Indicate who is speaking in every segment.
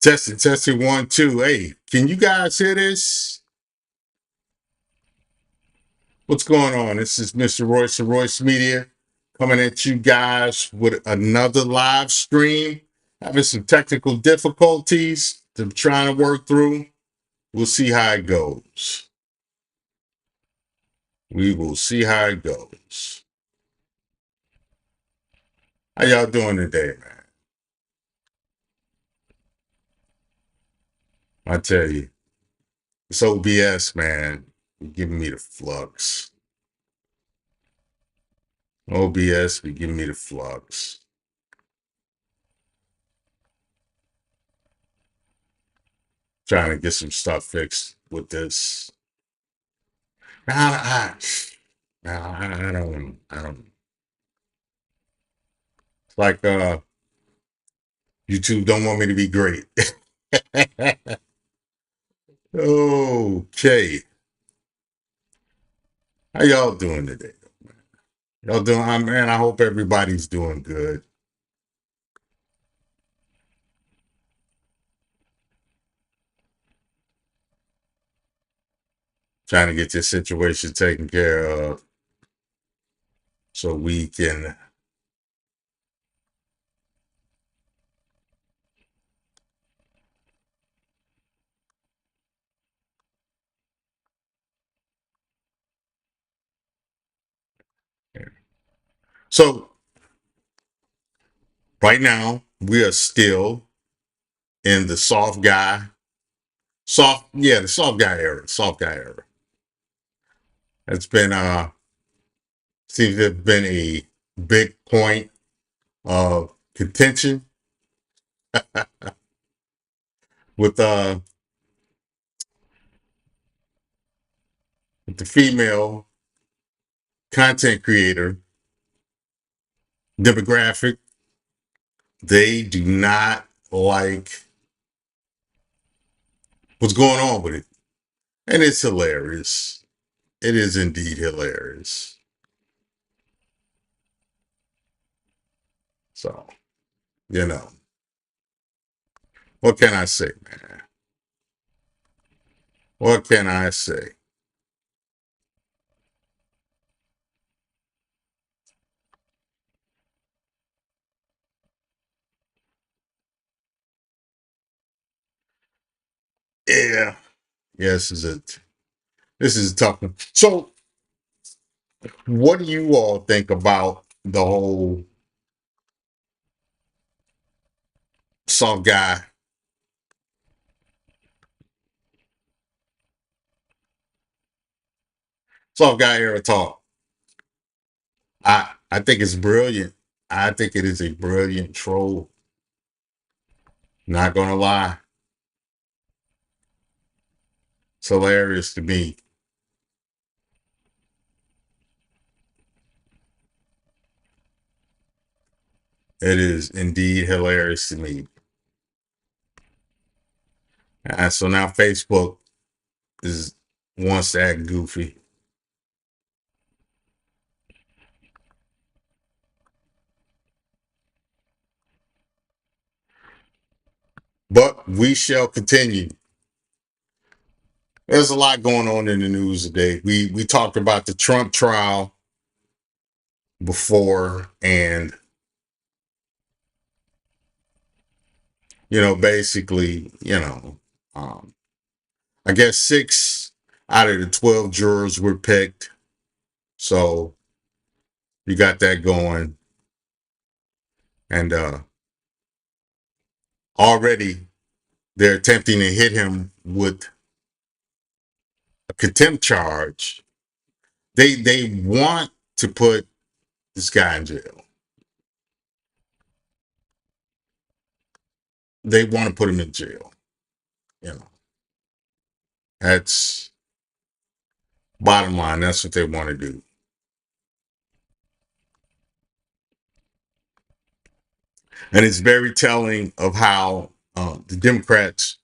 Speaker 1: Testing, testing, 1, 2. Hey, can you guys hear this? What's going on? This is Mr. Royce of Royce Media coming at you guys with another live stream. Having some technical difficulties that I'm trying to work through. We'll see how it goes. We will see how it goes. How y'all doing today, man? I tell you, this OBS, man, giving me the flux. OBS be giving me the flux. Trying to get some stuff fixed with this. I, I, I don't. It's like YouTube don't want me to be great. Okay, how y'all doing today? Y'all doing? Man, I hope everybody's doing good. Trying to get this situation taken care of so we can. So right now we are still in the the soft guy era. Soft guy era. It's been seems to have been a big point of contention with the female content creator demographic. They do not like what's going on with it, and it's hilarious. It is indeed hilarious. So, you know, what can I say, man? What can I say? Yeah, yes, this is a tough one. So, what do you all think about the whole soft guy, soft guy era talk? I think it's brilliant. I think it is a brilliant troll. Not gonna lie, it's hilarious to me. It is indeed hilarious to me. So now Facebook is wants to act goofy, but we shall continue. There's a lot going on in the news today. We talked about the Trump trial before, and basically, um, I guess 6 out of the 12 jurors were picked. So you got that going. And already they're attempting to hit him with a contempt charge. They want to put this guy in jail. They want to put him in jail. You know, that's bottom line. That's what they want to do. And it's very telling of how the Democrats,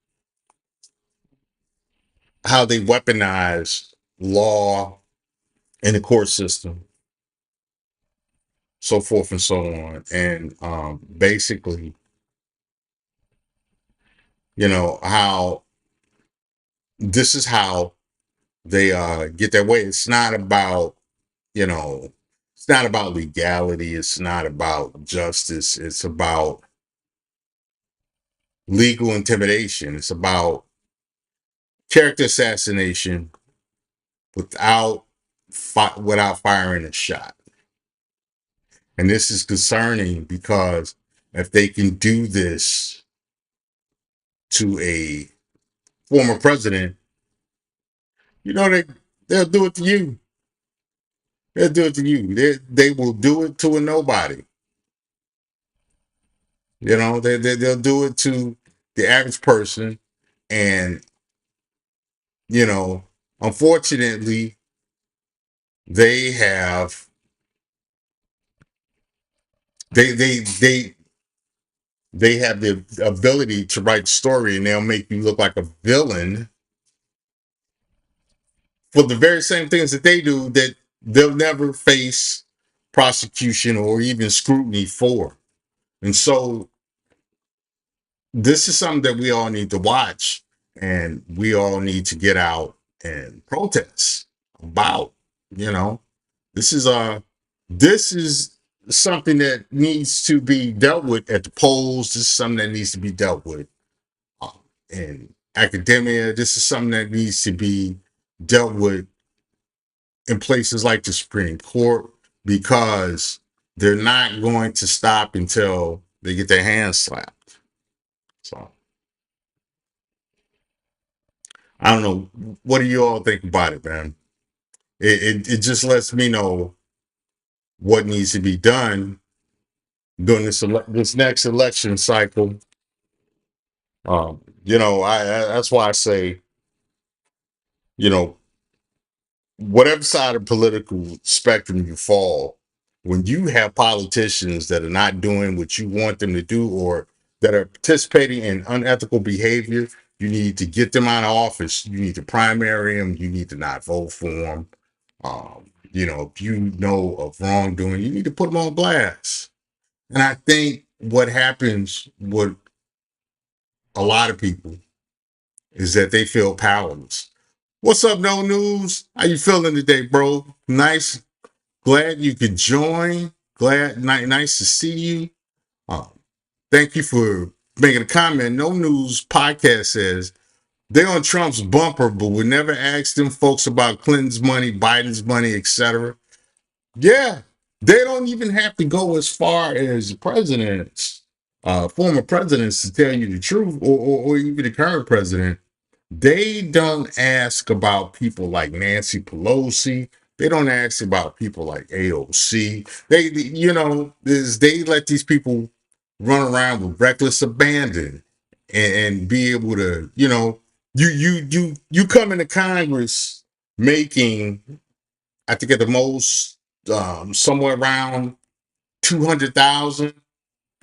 Speaker 1: how they weaponize law and the court system, so forth and so on. And basically, how this is how they get their way. It's not about, you know, it's not about legality. It's not about justice. It's about legal intimidation. It's about character assassination without without firing a shot. And this is concerning because if they can do this to a former president, they'll do it to you. They'll do it to you. They will do it to a nobody. They'll do it to the average person. And, you know, unfortunately, they have they they they they have the ability to write the story, and they'll make you look like a villain for the very same things that they do that they'll never face prosecution or even scrutiny for. And so this is something that we all need to watch, and we all need to get out and protest about. You know, this is this is something that needs to be dealt with at the polls. This is something that needs to be dealt with uh, in academia. This is something that needs to be dealt with in places like the Supreme Court, because they're not going to stop until they get their hands slapped. So I don't know. What do you all think about it, man? It just lets me know what needs to be done during this next election cycle. That's why I say, you know, whatever side of political spectrum you fall, when you have politicians that are not doing what you want them to do, or that are participating in unethical behavior, you need to get them out of office. You need to primary them. You need to not vote for them. If you know of wrongdoing, you need to put them on blast. And I think what happens with a lot of people is that they feel powerless. What's up, No News? How you feeling today, bro? Nice. Glad you could join. Nice to see you. Um, Thank you for making a comment. No News podcast says they're on Trump's bumper, but we never asked them folks about Clinton's money, Biden's money, etc. Yeah, they don't even have to go as far as presidents, former presidents, to tell you the truth, or even the current president. They don't ask about people like Nancy Pelosi. They don't ask about people like AOC. They let these people run around with reckless abandon, and be able to, you come into Congress making, I think at the most, somewhere around 200,000.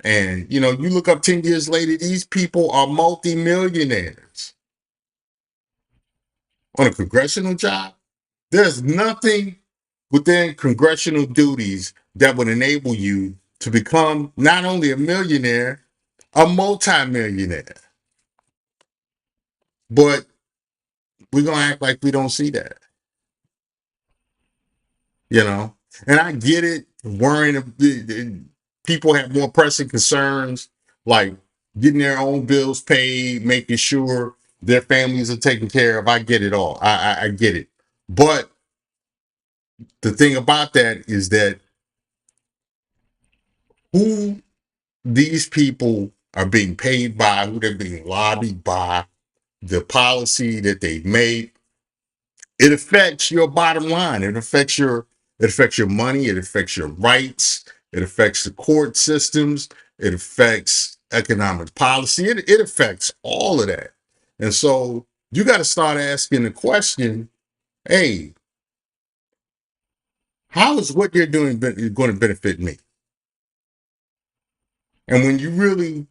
Speaker 1: And, you look up 10 years later, these people are multimillionaires on a congressional job. There's nothing within congressional duties that would enable you to become not only a millionaire, a multimillionaire. But we're going to act like we don't see that, you know? And I get it, worrying, people have more pressing concerns, like getting their own bills paid, making sure their families are taken care of. I get it all. I get it. But the thing about that is that who these people are being paid by, who they're being lobbied by, the policy that they make, it affects your bottom line. It affects your money, it affects your rights, it affects the court systems, it affects economic policy, it affects all of that. And so you got to start asking the question, hey, how is what you're doing going to benefit me? And when you really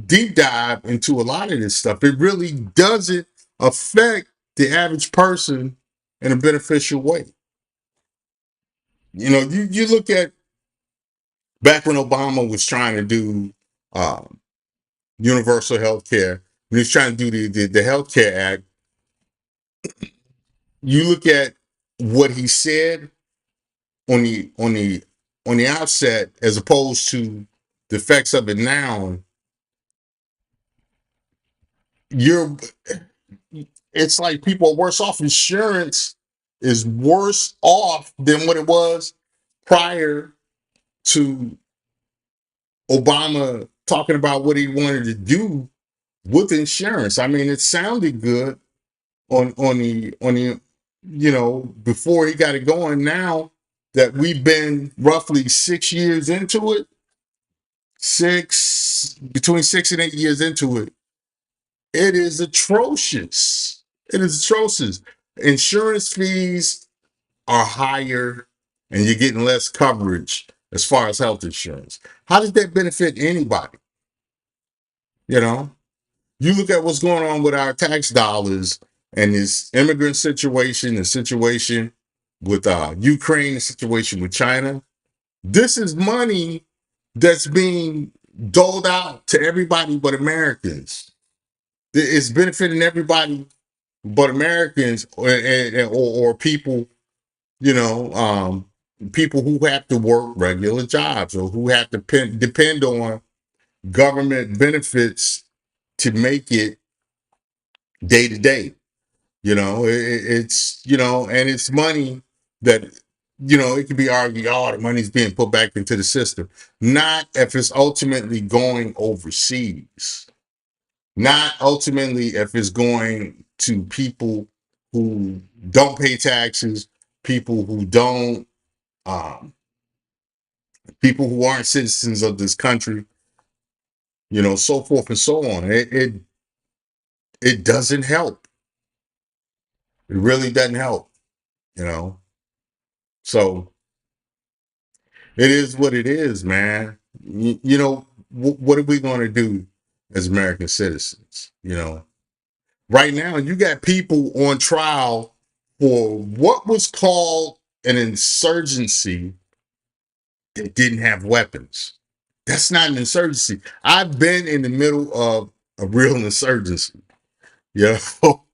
Speaker 1: deep dive into a lot of this stuff, it really doesn't affect the average person in a beneficial way. You look at back when Obama was trying to do universal health care, when he's trying to do the Healthcare Act, you look at what he said on the outset as opposed to the effects of it now. You're It's like people are worse off. Insurance is worse off than what it was prior to Obama talking about what he wanted to do with insurance. I mean, it sounded good on the before he got it going. Now that we've been roughly 6 years into it, six between 6 and 8 years into it, it is atrocious. It is atrocious. Insurance fees are higher and you're getting less coverage as far as health insurance. How does that benefit anybody? You know, you look at what's going on with our tax dollars and this immigrant situation, the situation with Ukraine, the situation with China. This is money that's being doled out to everybody but Americans. It's benefiting everybody but Americans or people, you know, people who have to work regular jobs or who have to depend on government benefits to make it day to day. It's, and it's money that, it can be argued, oh, the money's being put back into the system. Not if it's ultimately going overseas. Not ultimately if it's going to people who don't pay taxes, people who don't, um, people who aren't citizens of this country, so forth and so on. It doesn't help. It really doesn't help, you know. So it is what it is, man. What are we going to do as American citizens? Right now you got people on trial for what was called an insurgency that didn't have weapons. That's not an insurgency. I've been in the middle of a real insurgency. You know,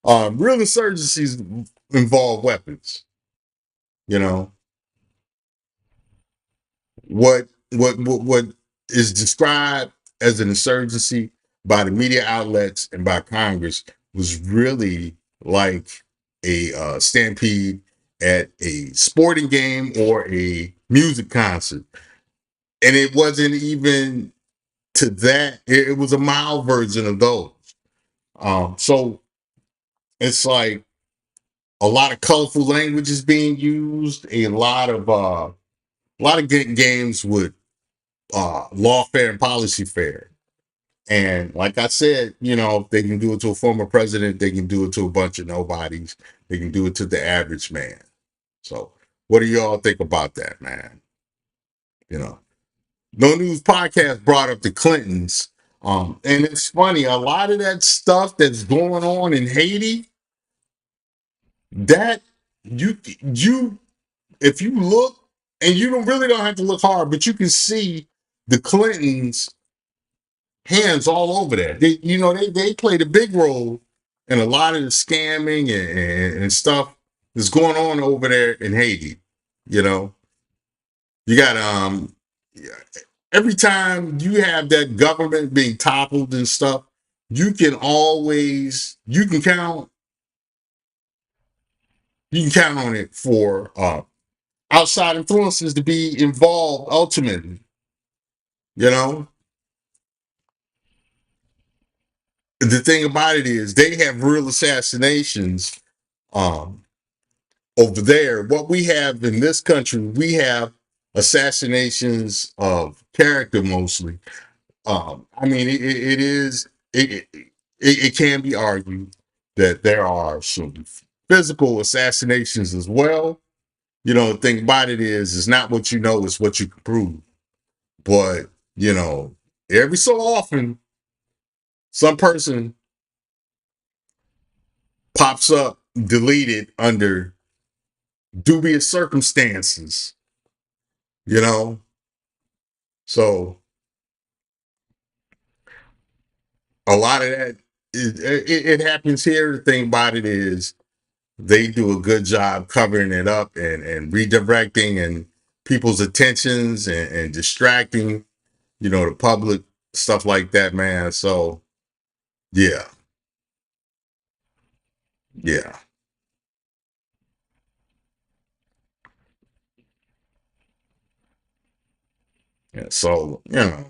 Speaker 1: real insurgencies involve weapons. You know what is described as an insurgency by the media outlets and by Congress was really like a stampede at a sporting game or a music concert, and it wasn't even to that. It was a mild version of those. So it's like a lot of colorful language is being used. A lot of games with lawfare and policy fair. And like I said, if they can do it to a former president, they can do it to a bunch of nobodies. They can do it to the average man. So what do y'all think about that, man? No News Podcast brought up the Clintons. And it's funny, a lot of that stuff that's going on in Haiti, that you if you look, and you don't have to look hard, but you can see the Clintons hands all over that. They played a big role in a lot of the scamming and stuff that's going on over there in Haiti. You know, you got every time you have that government being toppled and stuff, you can count on it for outside influences to be involved ultimately. You know, the thing about it is they have real assassinations um over there. What we have in this country, we have assassinations of character mostly. I mean, it can be argued that there are some physical assassinations as well. The thing about it is, it's not what you know, it's what you can prove. But, every so often, some person pops up deleted under dubious circumstances, you know? So, a lot of that it happens here. The thing about it is they do a good job covering it up and redirecting and people's attentions and distracting, the public, stuff like that, man. So yeah, yeah. Yeah. So, anyway,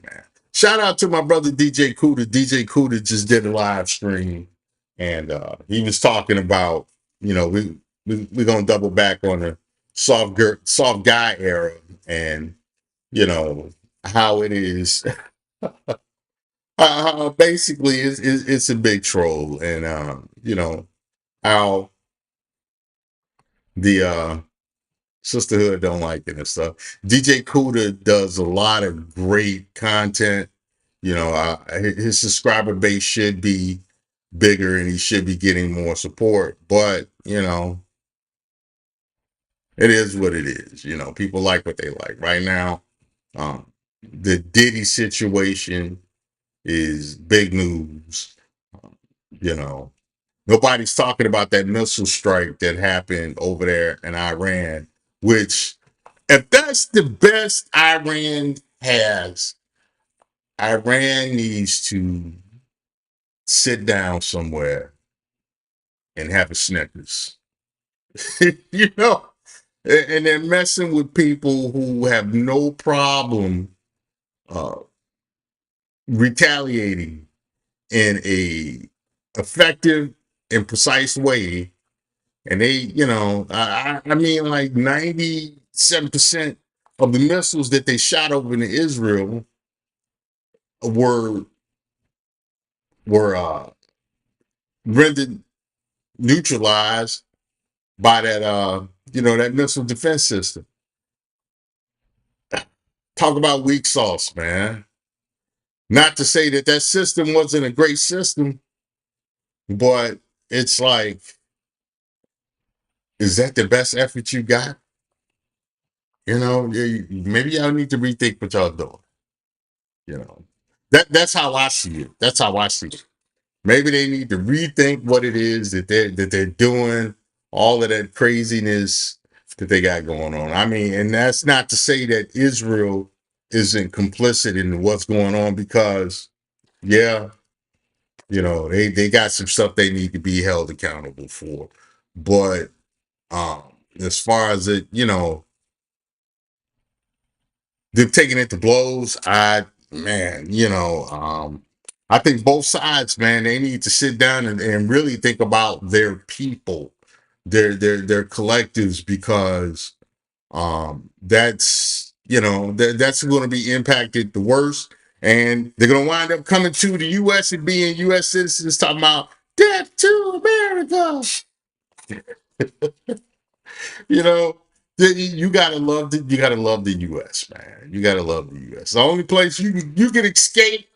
Speaker 1: man. Shout out to my brother DJ Cuda. DJ Cuda just did a live stream and he was talking about, we're gonna double back on the soft guy era and how it is. Basically it's a big troll and how the sisterhood don't like it and stuff. DJ Cuda does a lot of great content. His subscriber base should be bigger and he should be getting more support. But it is what it is. People like what they like. Right now, the Diddy situation is big news. Um, you know, Nobody's talking about that missile strike that happened over there in Iran, which, if that's the best Iran has, Iran needs to sit down somewhere and have a Snickers. you know, and they're messing with people who have no problem uh, retaliating in a effective and precise way. And they, I mean, like 97% of the missiles that they shot over into Israel were were rendered neutralized by that missile defense system. Talk about weak sauce, man. Not to say that that system wasn't a great system, but it's like, is that the best effort you got? Maybe y'all need to rethink what y'all doing. You know, that's how I see it. That's how I see it. Maybe they need to rethink what it is that they're doing, all of that craziness that they got going on. I mean, and that's not to say that Israel isn't complicit in what's going on because, yeah, they got some stuff they need to be held accountable for. But um, as far as it, them taking it to blows, I think both sides, man, they need to sit down and really think about their people, their collectives, because that's going to be impacted the worst, and they're going to wind up coming to the U.S. and being U.S. citizens talking about death to America. You know, you gotta love the U.S., man. You gotta love the U.S. The only place you can escape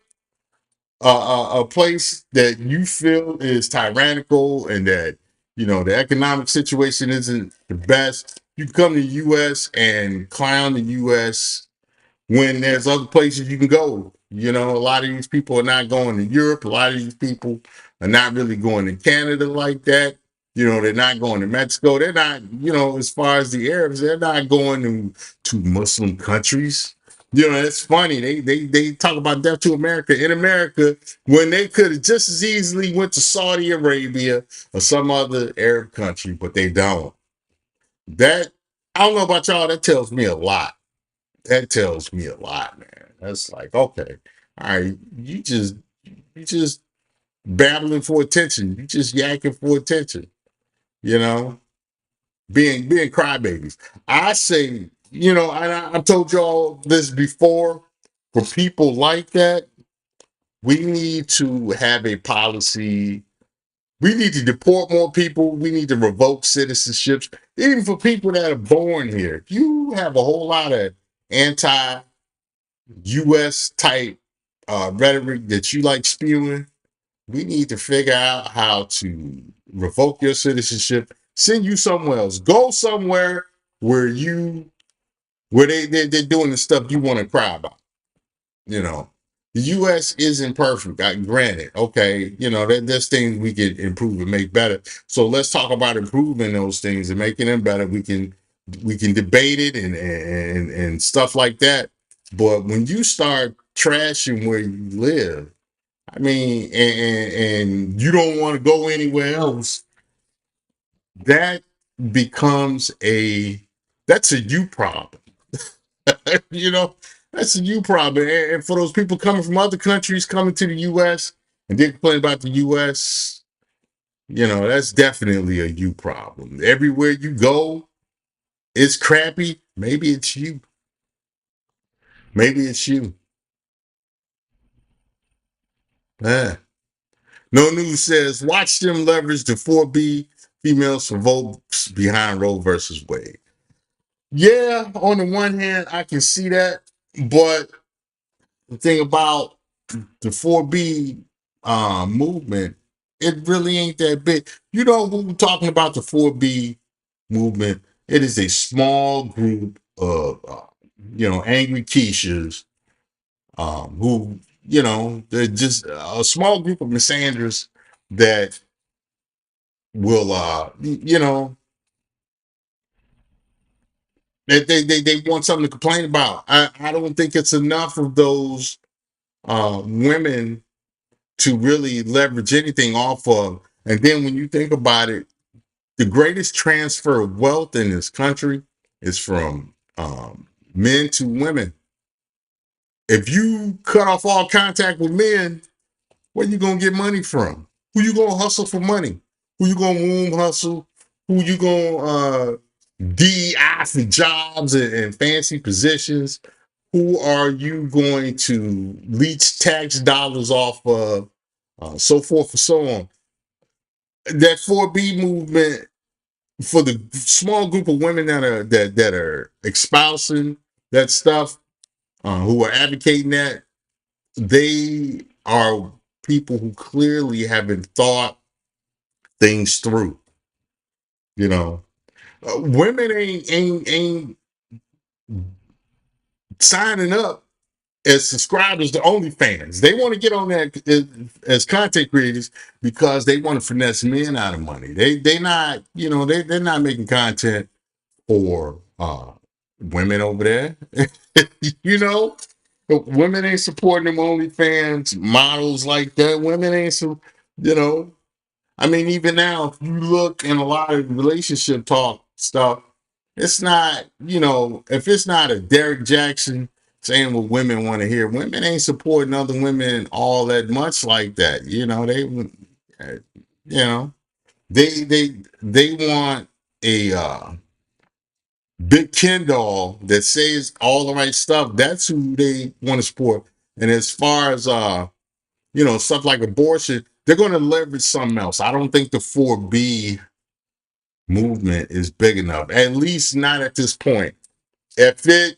Speaker 1: a place that you feel is tyrannical and that the economic situation isn't the best. You come to the U.S. and clown the U.S. when there's other places you can go. A lot of these people are not going to Europe. A lot of these people are not really going to Canada like that. They're not going to Mexico. They're not, as far as the Arabs, they're not going to Muslim countries. It's funny. They talk about death to America in America when they could have just as easily went to Saudi Arabia or some other Arab country, but they don't. That I don't know about y'all. That tells me a lot. That tells me a lot, man. That's like, okay, all right, you just babbling for attention. You just yakking for attention, you know, being crybabies. I say, and I've told y'all this before, for people like that, we need to have a policy. We need to deport more people. We need to revoke citizenships, even for people that are born here. You have a whole lot of anti US type rhetoric that you like spewing. We need to figure out how to revoke your citizenship, send you somewhere else, go somewhere where they're doing the stuff you want to cry about, you know. The U.S. isn't perfect. Granted, okay, there's things we can improve and make better. So let's talk about improving those things and making them better. We can debate it and stuff like that. But when you start trashing where you live, I mean, and you don't want to go anywhere else, that becomes that's a you problem. you know, that's a you problem. And for those people coming from other countries coming to the U.S. and they complain about the U.S., that's definitely a you problem. Everywhere you go, it's crappy. Maybe it's you. Maybe it's you. Ah. No News says, watch them leverage the 4B females for votes behind Roe versus Wade. Yeah, on the one hand, I can see that. But the thing about the 4B movement, it really ain't that big. You know who we're talking about the 4B movement? It is a small group of, angry Keishas who, they're just a small group of misanders that will, they want something to complain about. I don't think it's enough of those women to really leverage anything off of. And then when you think about it, the greatest transfer of wealth in this country is from men to women. If you cut off all contact with men, where you gonna get money from? Who you gonna hustle for money? Who you gonna womb hustle? Who you gonna DEI for jobs and fancy positions? Who are you going to leech tax dollars off of? So forth and so on. That 4B movement for the small group of women that are espousing that stuff, who are advocating that, they are people who clearly haven't thought things through. Women ain't signing up as subscribers to OnlyFans. They want to get on that as content creators because they want to finesse men out of money. They not they're not making content for women over there. you know, women ain't supporting them OnlyFans models like that. Women ain't so you know. I mean, even now, if you look in a lot of relationship talk stuff, it's not, if it's not a Derek Jackson saying what women want to hear, women ain't supporting other women all that much like that. They want a big Ken doll that says all the right stuff. That's who they want to support. And as far as stuff like abortion, they're going to leverage something else. I don't think the 4B movement is big enough, at least not at this point. If it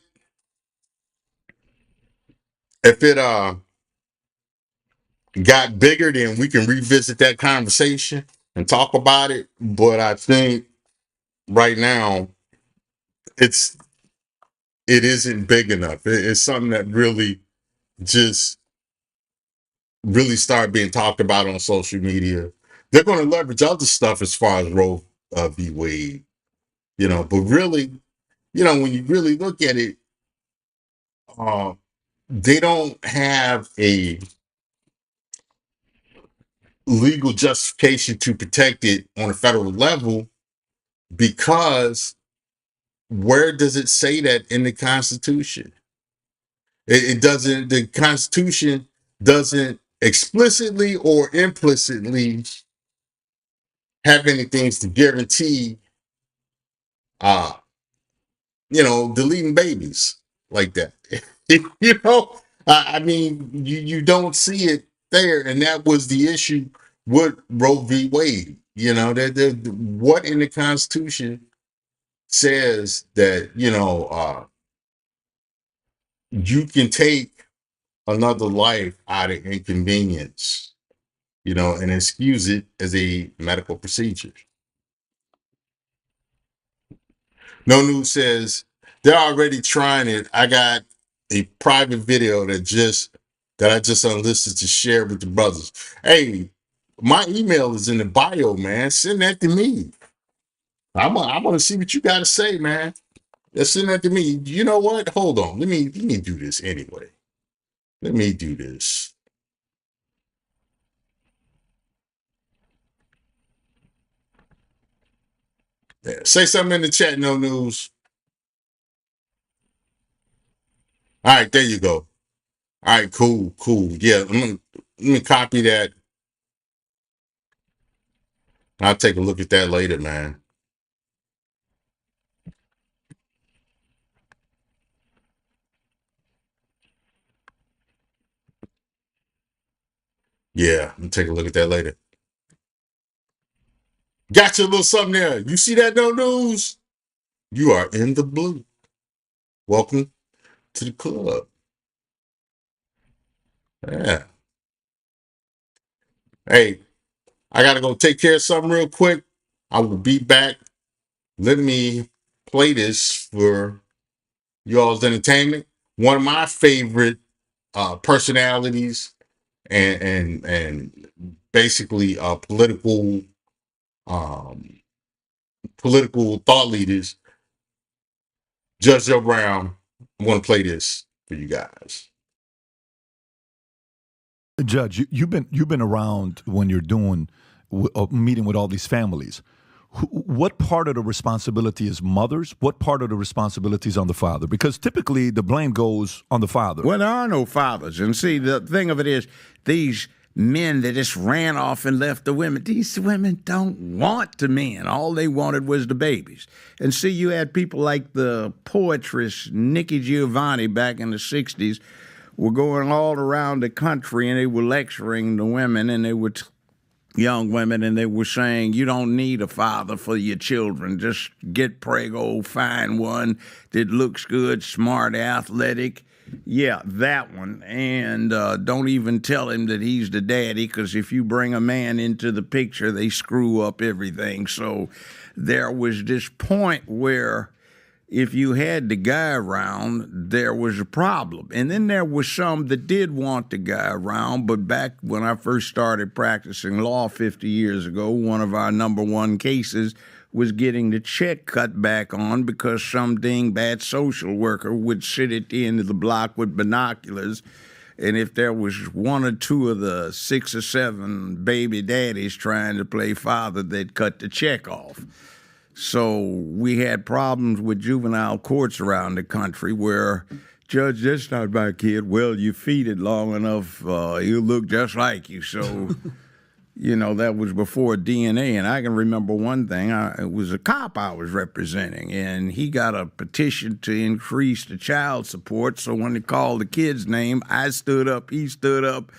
Speaker 1: got bigger, then we can revisit that conversation and talk about it. But I think right now it's it isn't big enough. It's something that just really start being talked about on social media. They're going to leverage other stuff as far as Roe v. Wade, but really, when you really look at it, uh, they don't have a legal justification to protect it on a federal level because where does it say that in the Constitution? It doesn't, the Constitution doesn't explicitly or implicitly have anything to guarantee, uh, deleting babies like that. I mean, you don't see it there, and that was the issue with Roe v. Wade. What in the Constitution says that you can take another life out of inconvenience, and excuse it as a medical procedure. No News says they're already trying it. I got a private video that just that I just unlisted to share with the brothers. Hey, my email is in the bio, man. Send that to me. I want to see what you got to say, man. Just send that to me. You know what? Hold on. Let me do this anyway. Let me do this. Yeah. Say something in the chat, no news. All right, there you go. All right, cool, cool. Yeah, let me copy that. I'll take a look at that later, man. Yeah, I'm take a look at that later. Got you a little something there. You see that, no news? You are in the blue. Welcome to the club. Yeah. Hey, I gotta go take care of something real quick. I will be back. Let me play this for y'all's entertainment. One of my favorite personalities and basically um, political thought leaders, Judge Joe Brown. I'm going to play this for you guys.
Speaker 2: Judge, you've been around when you're doing meeting with all these families. What part of the responsibility is mothers? What part of the responsibility is on the father? Because typically the blame goes on the father.
Speaker 3: Well, there are no fathers. And see, the thing of it is, these men that just ran off and left the women, these women don't want the men. All they wanted was the babies. And see, you had people like the poetress Nikki Giovanni back in the 60s were going all around the country and they were lecturing the women and they were young women, and they were saying, you don't need a father for your children. Just get prego, find one that looks good, smart, athletic. Yeah, that one. And don't even tell him that he's the daddy, because if you bring a man into the picture, they screw up everything. So there was this point where if you had the guy around, there was a problem. And then there was some that did want the guy around, but back when I first started practicing law 50 years ago, one of our number one cases was getting the check cut back on because some dingbat social worker would sit at the end of the block with binoculars, and if there was one or two of the 6 or 7 baby daddies trying to play father, they'd cut the check off. So we had problems with juvenile courts around the country where, Judge, that's not my kid. Well, you feed it long enough, he'll look just like you. So, that was before DNA. And I can remember one thing. It was a cop I was representing, and he got a petition to increase the child support. So when they called the kid's name, I stood up, he stood up.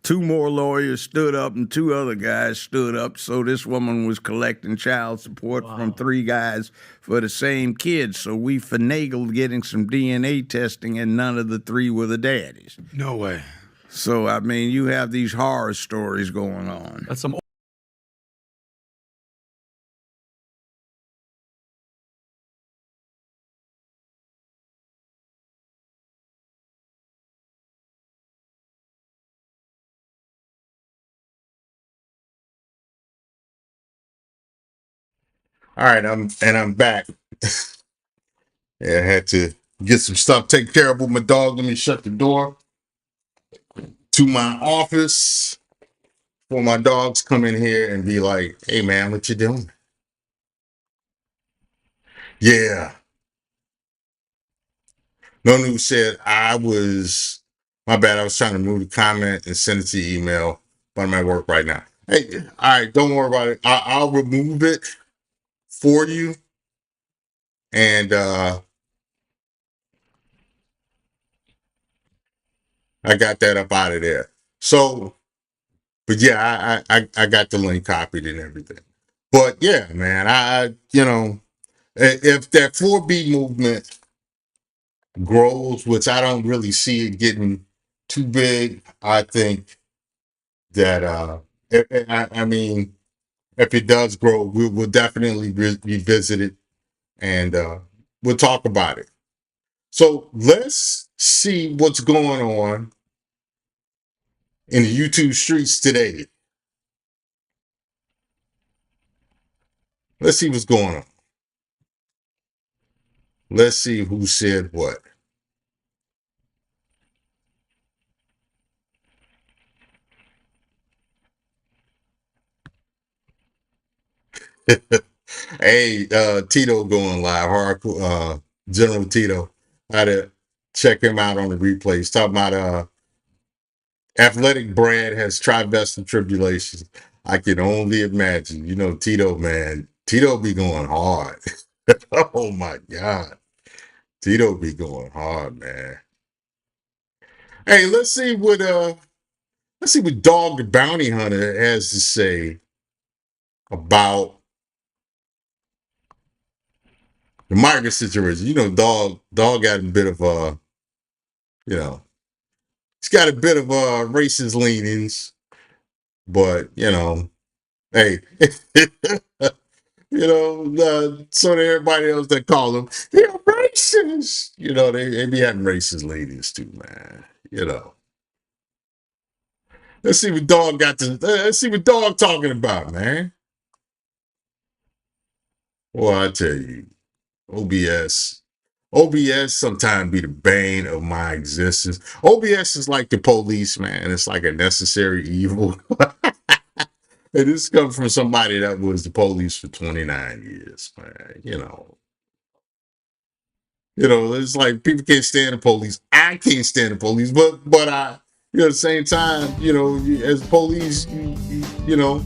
Speaker 3: 2 more lawyers stood up and 2 other guys stood up. So this woman was collecting child support from 3 guys for the same kid. So we finagled getting some DNA testing, and none of the 3 were the daddies.
Speaker 4: No way.
Speaker 3: So, I mean, you have these horror stories going on.
Speaker 4: That's some.
Speaker 1: All right, I'm back. Yeah, I had to get some stuff taken care of with my dog. Let me shut the door to my office before my dogs come in here and be like, hey man, what you doing? Yeah. No News said my bad, I was trying to move the comment and send it to your email, but I'm at work right now. Hey, all right, don't worry about it. I'll remove it for you. And I got that up out of there. So, but yeah, I got the link copied and everything. But yeah, man, if that 4B movement grows, which I don't really see it getting too big, I think that I mean, if it does grow, we'll definitely revisit it, and we'll talk about it. So let's see what's going on in the YouTube streets today. Let's see what's going on. Let's see who said what. Hey, Tito going live. Hardcore, General Tito. I had to check him out on the replay. He's talking about athletic Brad has tribest and tribulations. I can only imagine. You know, Tito, man. Tito be going hard. Oh my God. Tito be going hard, man. Hey, let's see what Dog the Bounty Hunter has to say about the migrant situation. You know, Dog got a bit of you know, he's got a bit of racist leanings, but you know, hey, you know, so that everybody else that call him, they're racist. You know, they be having racist leanings too, man. You know. Let's see what Dog got to. Let's see what Dog talking about, man. Well, I tell you, OBS. OBS sometimes be the bane of my existence. OBS is like the police, man. It's like a necessary evil. And this comes from somebody that was the police for 29 years, man. You know, it's like people can't stand the police. I can't stand the police, but I, you know, at the same time, you know, as police, you know,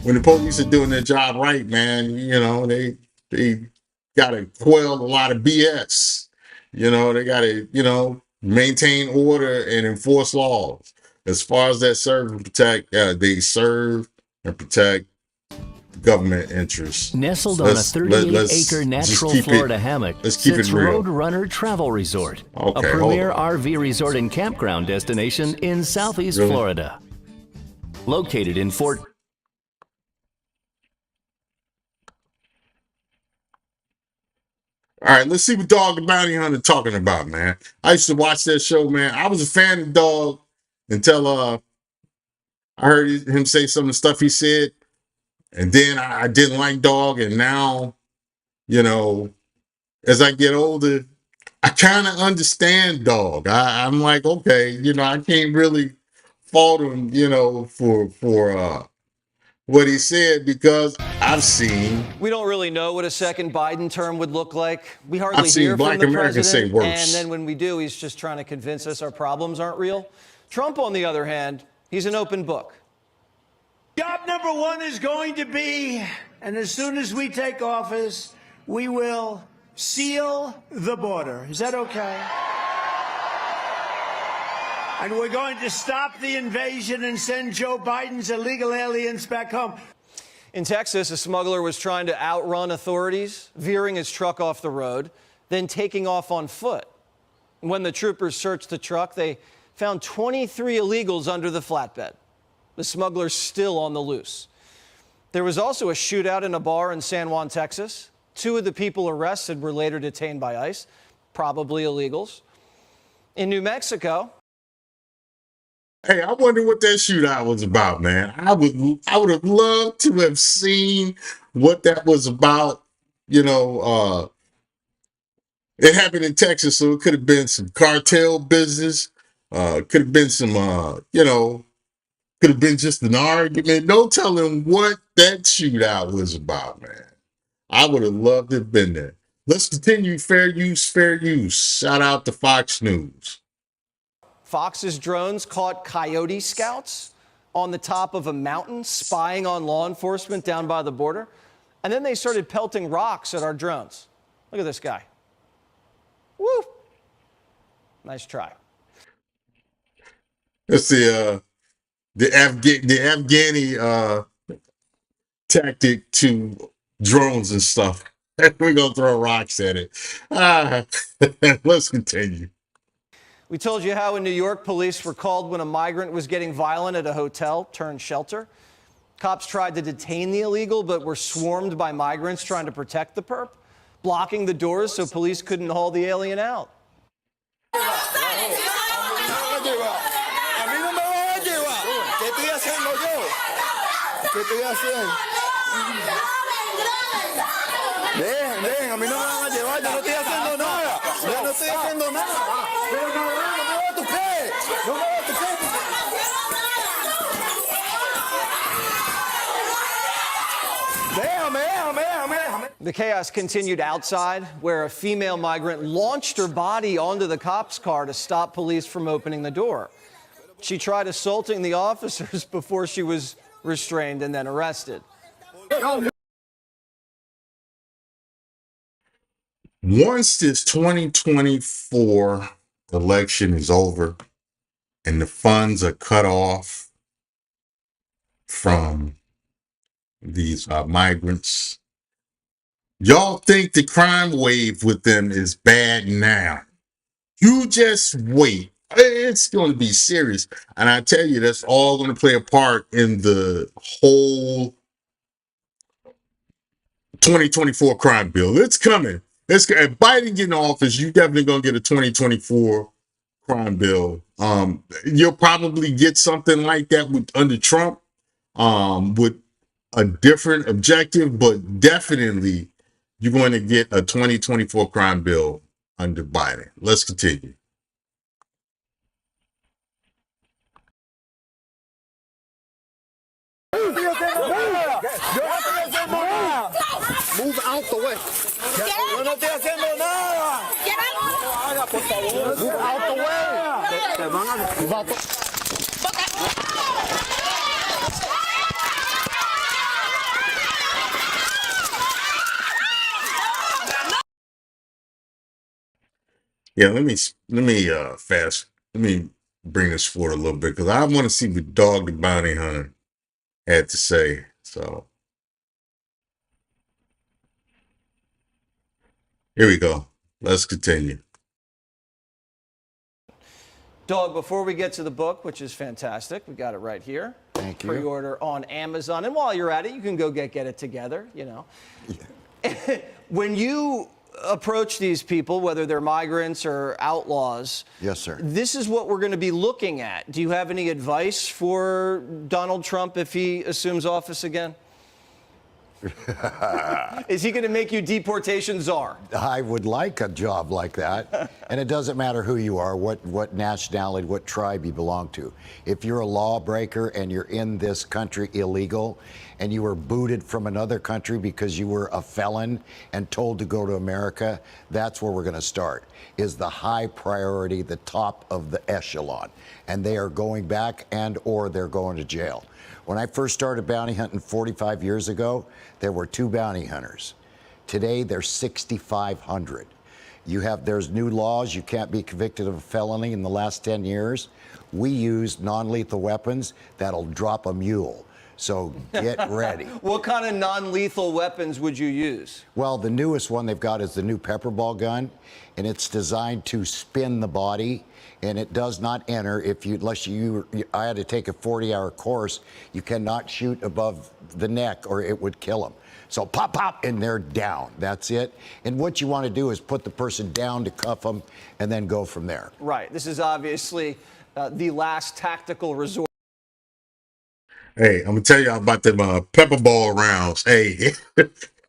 Speaker 1: when the police are doing their job right, man, you know, they gotta quell a lot of BS. You know, they gotta, you know, maintain order and enforce laws. As far as that serve and protect, they serve and protect government interests.
Speaker 4: Nestled on a 38-acre natural Florida hammock sits Roadrunner Travel Resort, a premier RV resort and campground destination in Southeast Florida. Located in Fort...
Speaker 1: All right, let's see what Dog the Bounty Hunter talking about, man. I used to watch that show, man. I was a fan of Dog until I heard him say some of the stuff he said. And then I didn't like Dog, and now, you know, as I get older, I kind of understand Dog. I'm like, okay, you know, I can't really fault him, you know, for what he said, because I've seen.
Speaker 5: We don't really know what a second Biden term would look like. We hardly hear
Speaker 1: Black
Speaker 5: from the
Speaker 1: Americans
Speaker 5: president,
Speaker 1: say worse.
Speaker 5: and then when we do, he's just trying to convince us our problems aren't real. Trump, on the other hand, he's an open book.
Speaker 6: Job number one is going to be, and as soon as we take office, we will seal the border. Is that okay? And we're going to stop the invasion and send Joe Biden's illegal aliens back home.
Speaker 5: In Texas, a smuggler was trying to outrun authorities, veering his truck off the road, then taking off on foot. When the troopers searched the truck, they found 23 illegals under the flatbed. The smuggler's still on the loose. There was also a shootout in a bar in San Juan, Texas. 2 of the people arrested were later detained by ICE, probably illegals. In New Mexico...
Speaker 1: Hey, I wonder what that shootout was about, man. I would have loved to have seen what that was about. You know, it happened in Texas, so it could have been some cartel business. Could have been some, you know, could have been just an argument. No telling what that shootout was about, man. I would have loved to have been there. Let's continue. Fair use, fair use. Shout out to Fox News.
Speaker 5: Fox's drones caught coyote scouts on the top of a mountain spying on law enforcement down by the border. And then they started pelting rocks at our drones. Look at this guy. Woo! Nice try.
Speaker 1: Let's see, the Afghani tactic to drones and stuff. We're going to throw rocks at it. Let's continue.
Speaker 5: We told you how in New York, police were called when a migrant was getting violent at a hotel turned shelter. Cops tried to detain the illegal, but were swarmed by migrants trying to protect the perp, blocking the doors so police couldn't haul the alien out.
Speaker 7: ¿Qué estoy haciendo? Dejen, a mí no me van a llevar, yo no estoy haciendo nada. Yo no estoy haciendo nada. Pero no me vas a tocar. No me vas a tocar. Déjame.
Speaker 5: The chaos continued outside, where a female migrant launched her body onto the cops' car to stop police from opening the door. She tried assaulting the officers before she was restrained and then arrested.
Speaker 1: Once this 2024 election is over and the funds are cut off from these migrants, y'all think the crime wave with them is bad now. You just wait. It's going to be serious. And I tell you, that's all going to play a part in the whole 2024 crime bill. It's coming. If Biden get in office, you definitely going to get a 2024 crime bill. You'll probably get something like that under Trump, with a different objective, but definitely you're going to get a 2024 crime bill under Biden. Let's continue.
Speaker 7: Move out the way. Yo no estoy haciendo nada. Haga, por favor. Move out the way. Te van a...
Speaker 1: Yeah, let me bring this forward a little bit because I want to see what Dog the Bounty Hunter had to say. So here we go. Let's continue.
Speaker 5: Dog, before we get to the book, which is fantastic, we got it right here.
Speaker 3: Thank you.
Speaker 5: Pre-order on Amazon. And while you're at it, you can go get it together, you know. Yeah. When you approach these people, whether they're migrants or outlaws,
Speaker 3: yes, sir,
Speaker 5: this is what we're going to be looking at. Do you have any advice for Donald Trump if he assumes office again? Is he going to make you deportation czar?
Speaker 8: I would like a job like that. And it doesn't matter who you are, what nationality, what tribe you belong to. If you're a lawbreaker and you're in this country illegal and you were booted from another country because you were a felon and told to go to America, that's where we're going to start, is the high priority, the top of the echelon. And they are going back and or they're going to jail. When I first started bounty hunting 45 years ago, there were 2 bounty hunters. Today, there's 6,500. There's new laws. You can't be convicted of a felony in the last 10 years. We use non-lethal weapons that'll drop a mule. So get ready.
Speaker 5: What kind of non-lethal weapons would you use?
Speaker 8: Well, the newest one they've got is the new pepper ball gun, and it's designed to spin the body. And it does not enter I had to take a 40-hour course. You cannot shoot above the neck or it would kill them. So pop, pop, and they're down. That's it. And what you want to do is put the person down to cuff them and then go from there.
Speaker 5: Right. This is obviously the last tactical resort.
Speaker 1: Hey, I'm going to tell you about them pepper ball rounds. Hey,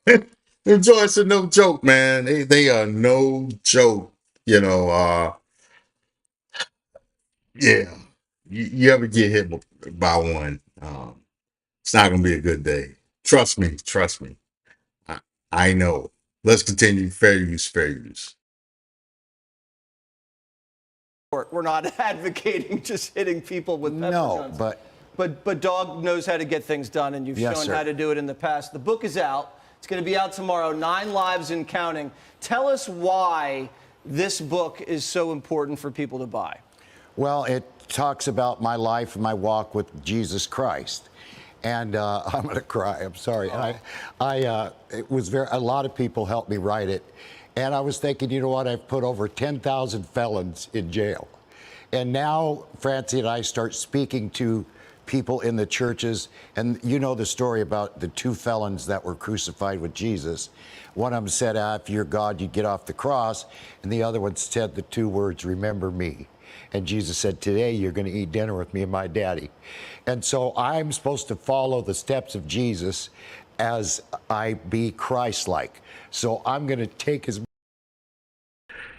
Speaker 1: them joints are no joke, man. They are no joke, you know. Yeah, you ever get hit by one, it's not going to be a good day. Trust me. I know. Let's continue. Fair use.
Speaker 5: We're not advocating just hitting people with pepper guns. But Dog knows how to get things done, and you've shown how to do it in the past. The book is out. It's going to be out tomorrow, 9 Lives and Counting. Tell us why this book is so important for people to buy. Well,
Speaker 8: it talks about my life and my walk with Jesus Christ. And I'm going to cry. I'm sorry. Oh. It was a lot of people helped me write it. And I was thinking, you know what? I've put over 10,000 felons in jail. And now Francie and I start speaking to people in the churches. And you know the story about the 2 felons that were crucified with Jesus. One of them said, if you're God, you get off the cross. And the other one said the 2 words, remember me. And Jesus said, today you're going to eat dinner with me and my daddy. And so I'm supposed to follow the steps of Jesus as I be Christ-like. So I'm going to take his...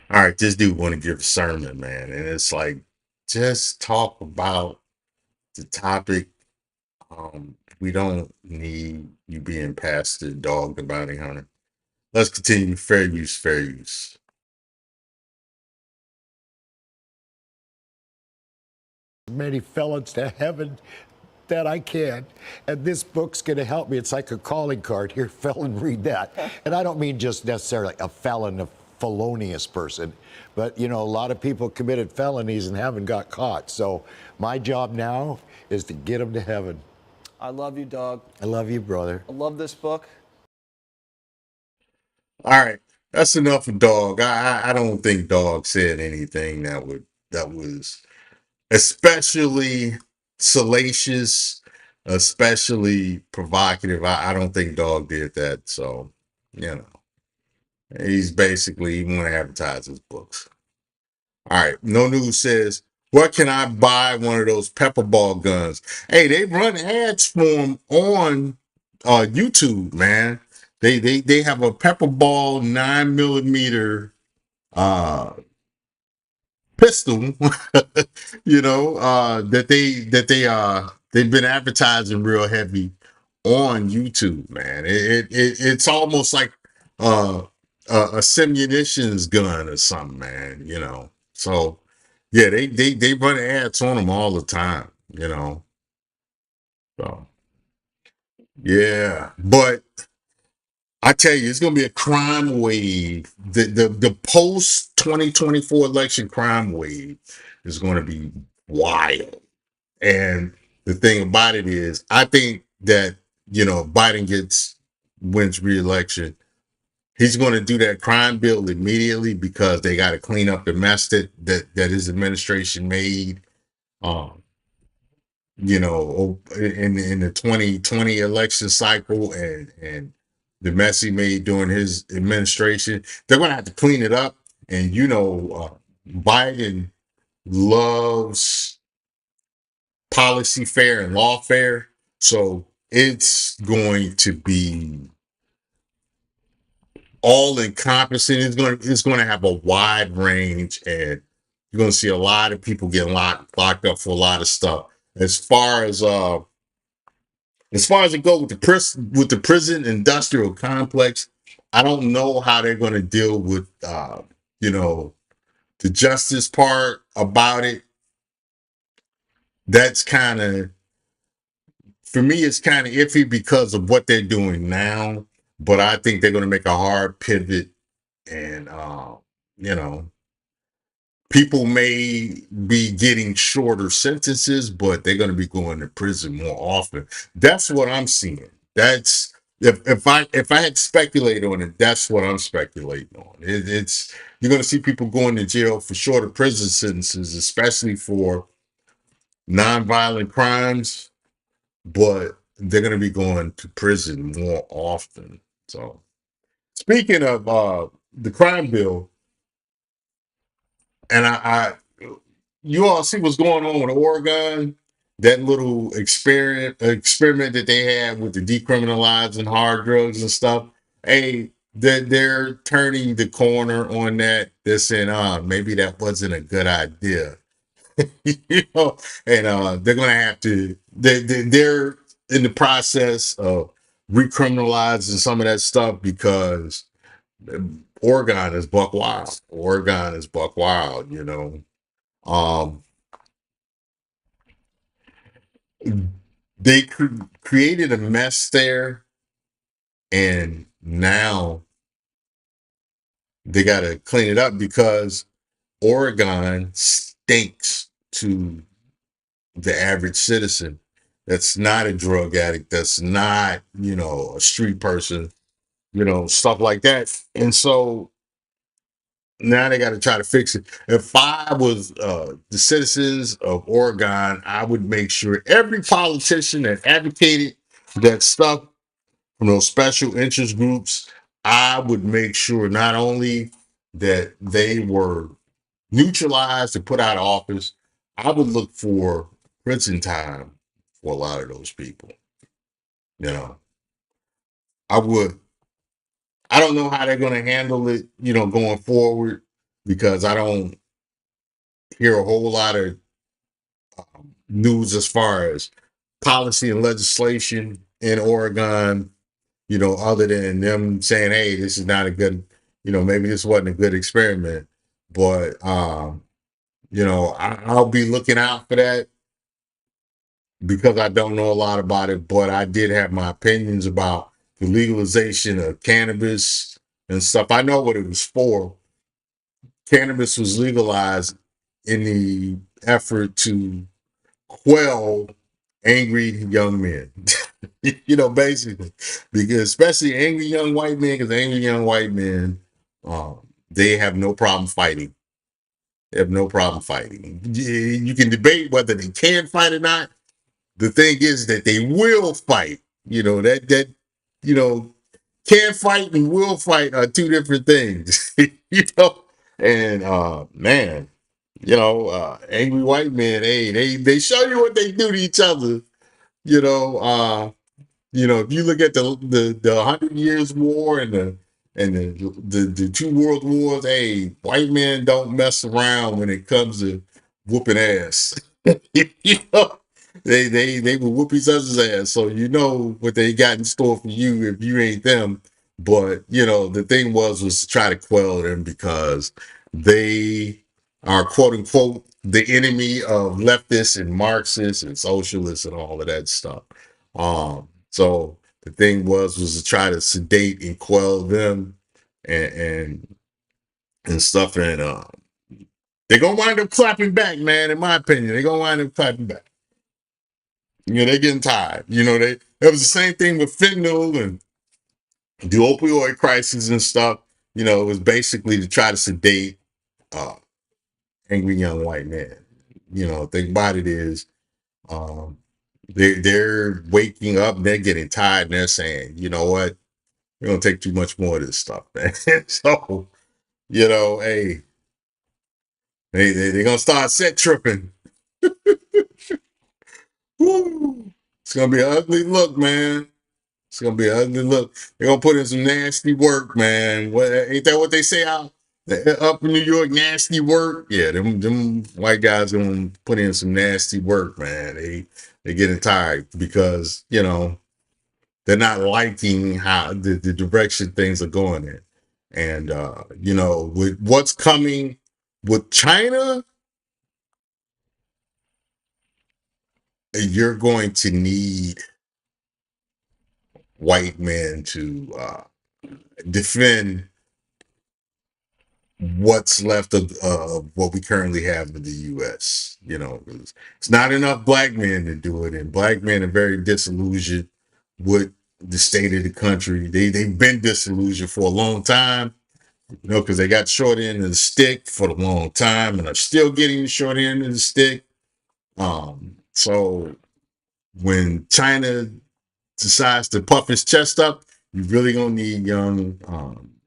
Speaker 1: All right, this dude want to give a sermon, man. And it's like, just talk about the topic. We don't need you being Pastor Dog the Bounty Hunter. Let's continue. Fair use, fair use.
Speaker 8: Many felons to heaven that I can. And this book's going to help me. It's like a calling card. Here, felon, read that. And I don't mean just necessarily a felon, a felonious person, but, you know, a lot of people committed felonies and haven't got caught. So my job now is to get them to heaven.
Speaker 5: I love you, dog.
Speaker 8: I love you, brother.
Speaker 5: I love this book.
Speaker 1: All right, that's enough of Dog. I don't think Dog said anything that was especially salacious, especially provocative. I don't think Dog did that. So, you know, he's basically, he want to advertise his books. All right, No News says, where can I buy one of those pepper ball guns? Hey, they run ads for them on YouTube, man. They have a pepper ball 9mm pistol, you know, they've been advertising real heavy on YouTube, man. It's almost like a simunitions gun or something, man, you know. So yeah, they run ads on them all the time, you know. So yeah, but I tell you, it's gonna be a crime wave. The post 2024 election crime wave is gonna be wild. And the thing about it is, I think that, you know, Biden wins re-election, he's going to do that crime bill immediately because they got to clean up the mess that his administration made. You know, in the 2020 election cycle and the mess he made during his administration, they're going to have to clean it up. And, you know, Biden loves policy fair and lawfare. So it's going to be all encompassing. It's going to have a wide range, and you're going to see a lot of people getting locked up for a lot of stuff. As far as it goes with the prison industrial complex, I don't know how they're going to deal with you know, the justice part about it. That's kind of, for me, it's kind of iffy because of what they're doing now. But I think they're going to make a hard pivot, and you know, people may be getting shorter sentences, but they're going to be going to prison more often. That's what I'm seeing. That's if I had to speculate on it, that's what I'm speculating on. It's you're going to see people going to jail for shorter prison sentences, especially for nonviolent crimes, but they're going to be going to prison more often. So, speaking of the crime bill, and you all see what's going on with Oregon, that little experiment that they had with the decriminalizing hard drugs and stuff. Hey, they're turning the corner on that. They're saying, maybe that wasn't a good idea. You know, and they're gonna have to. They're in the process of recriminalizing some of that stuff because Oregon is buck wild. Oregon is buck wild. You know, um, they created a mess there, and now they got to clean it up because Oregon stinks to the average citizen. That's not a drug addict. That's not, you know, a street person, you know, stuff like that. And so now they got to try to fix it. If I was the citizens of Oregon, I would make sure every politician that advocated that stuff from those special interest groups, I would make sure not only that they were neutralized and put out of office, I would look for prison time for a lot of those people. You know, I would. I don't know how they're going to handle it, going forward, because I don't hear a whole lot of news as far as policy and legislation in Oregon, other than them saying, hey, this is not a good, maybe this wasn't a good experiment. But, I'll be looking out for that because I don't know a lot about it. But I did have my opinions about the legalization of cannabis and stuff. I know what it was for. Cannabis was legalized in the effort to quell angry young men. Basically, because especially angry young white men, because angry young white men, they have no problem fighting. They have no problem fighting. You can debate whether they can fight or not. The thing is that they will fight. You know, can fight and will fight are two different things. And man, angry white men, hey, they show you what they do to each other. You know, if you look at the 100 Years War and the two world wars, hey, white men don't mess around when it comes to whooping ass. you know, they will whoop each other's ass. So you know what they got in store for you if you ain't them. But the thing was to try to quell them because they are quote unquote the enemy of leftists and Marxists and socialists and all of that stuff. So the thing was to try to sedate and quell them and stuff. And they're gonna wind up clapping back, man. In my opinion, they're gonna wind up clapping back. They're getting tired. It was the same thing with fentanyl and the opioid crisis and stuff. It was basically to try to sedate angry young white men. Think about it is they're waking up and they're getting tired and they're saying, you know what, we're gonna take too much more of this stuff, man. So, hey, they're gonna start set tripping. Woo. It's gonna be an ugly look, man. It's gonna be an ugly look. They're gonna put in some nasty work, man. What ain't that what they say out up in New York? Nasty work. Yeah, them white guys gonna put in some nasty work, man. They getting tired because they're not liking how the direction things are going in. And with what's coming with China, you're going to need white men to defend what's left of what we currently have in the U.S. It's not enough black men to do it, and black men are very disillusioned with the state of the country. They've been disillusioned for a long time, because they got short end of the stick for a long time and are still getting the short end of the stick. So when China decides to puff his chest up, you really gonna need young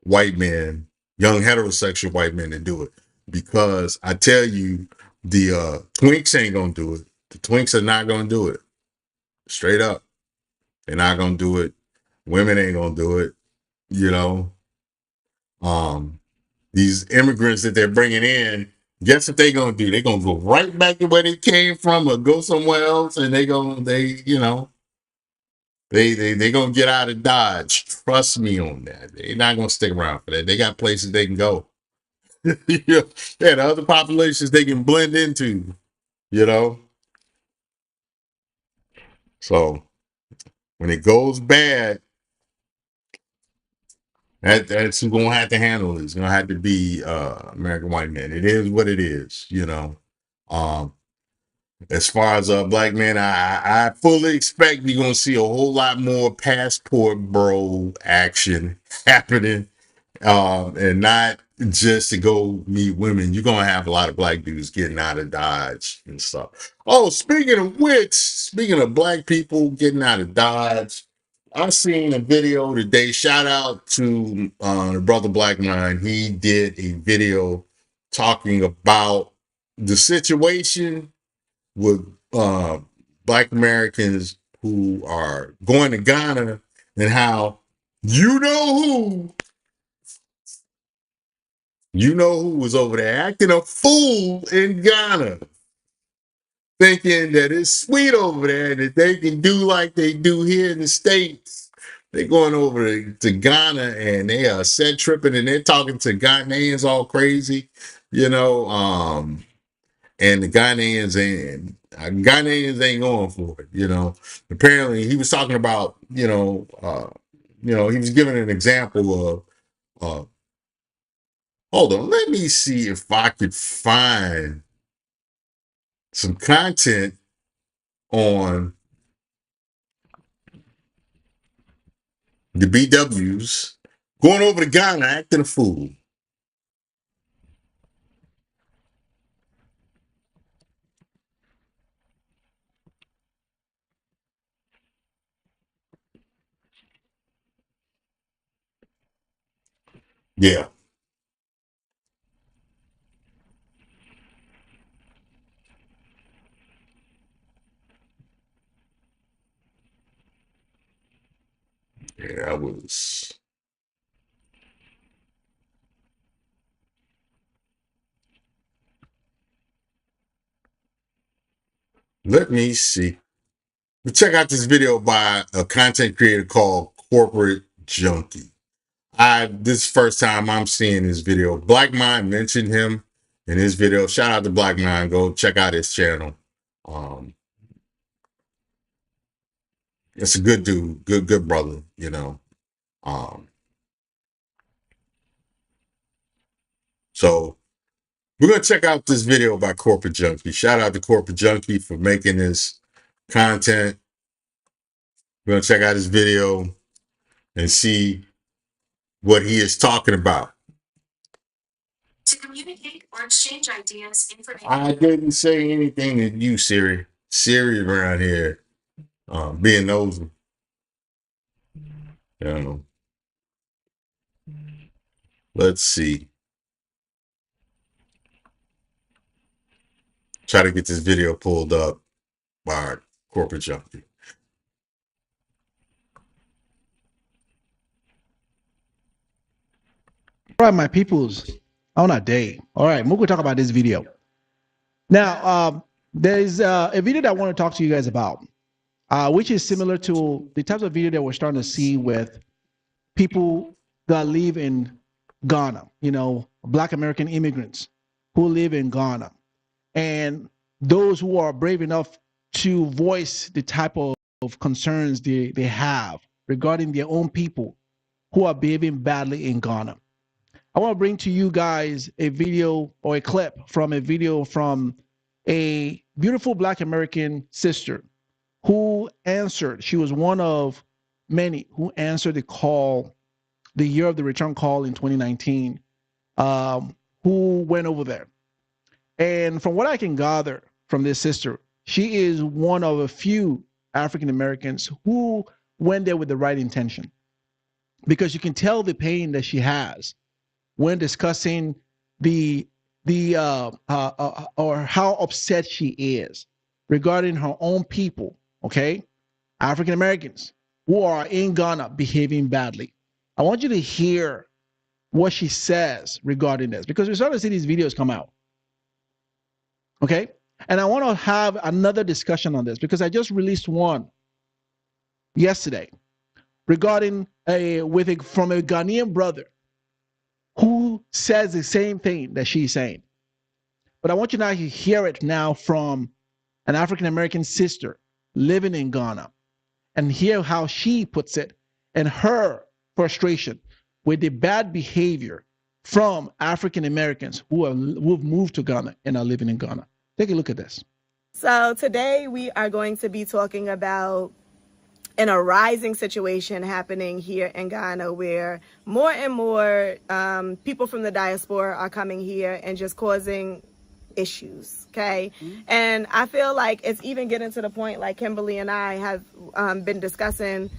Speaker 1: white men, young heterosexual white men to do it. Because I tell you, the twinks ain't gonna do it. The twinks are not gonna do it. Straight up. They're not gonna do it. Women ain't gonna do it. These immigrants that they're bringing in, guess what they're gonna do? They're gonna go right back to where they came from or go somewhere else, and they gonna get out of Dodge. Trust me on that. They're not gonna stick around for that. They got places they can go. Yeah, the other populations they can blend into. So when it goes bad, that's who's gonna have to handle it. It's gonna have to be American white men. It is what it is. As far as black men, I fully expect you're gonna see a whole lot more passport bro action happening, and not just to go meet women. You're gonna have a lot of black dudes getting out of Dodge and stuff. Oh, speaking of which, speaking of black people getting out of Dodge, I seen a video today. Shout out to the brother Black Mind. He did a video talking about the situation with Black Americans who are going to Ghana and how you know who was over there acting a fool in Ghana, thinking that it's sweet over there, that they can do like they do here in the States. They're going over to Ghana and they are set tripping and they're talking to Ghanaians all crazy, and the Ghanaians ain't going for it, Apparently he was talking about, he was giving an example of, hold on, let me see if I could find some content on the BWs going over to Ghana acting a fool. Yeah. Yeah, that was. Let me see. But check out this video by a content creator called Corporate Junkie. This is the first time I'm seeing this video. Black Mind mentioned him in his video. Shout out to Black Mind. Go check out his channel. It's a good dude, good brother, So we're gonna check out this video by Corporate Junkie. Shout out to Corporate Junkie for making this content. We're gonna check out his video and see what he is talking about. To communicate or exchange ideas, information. I didn't say anything to you, Siri. Siri around here, being nosy. Let's see. Try to get this video pulled up by Corporate Junkie.
Speaker 9: All right, my peoples, on a day. All right, we're going to talk about this video. Now, there's a video that I want to talk to you guys about, which is similar to the types of video that we're starting to see with people that live in Ghana, Black American immigrants who live in Ghana, and those who are brave enough to voice the type of concerns they have regarding their own people who are behaving badly in Ghana. I want to bring to you guys a video or a clip from a video from a beautiful Black American sister who answered. She was one of many who answered the call, the year of the return call in 2019, who went over there. And from what I can gather from this sister, she is one of a few African Americans who went there with the right intention, because you can tell the pain that she has when discussing or how upset she is regarding her own people, okay? African Americans who are in Ghana behaving badly. I want you to hear what she says regarding this, because we're starting to see these videos come out, okay? And I want to have another discussion on this, because I just released one yesterday regarding from a Ghanaian brother who says the same thing that she's saying. But I want you now to hear it now from an African-American sister living in Ghana, and hear how she puts it and her frustration with the bad behavior from African-Americans who've moved to Ghana and are living in Ghana. Take a look at this.
Speaker 10: So today we are going to be talking about a rising situation happening here in Ghana, where more and more people from the diaspora are coming here and just causing issues, okay? Mm-hmm. And I feel like it's even getting to the point, like Kimberly and I have been discussing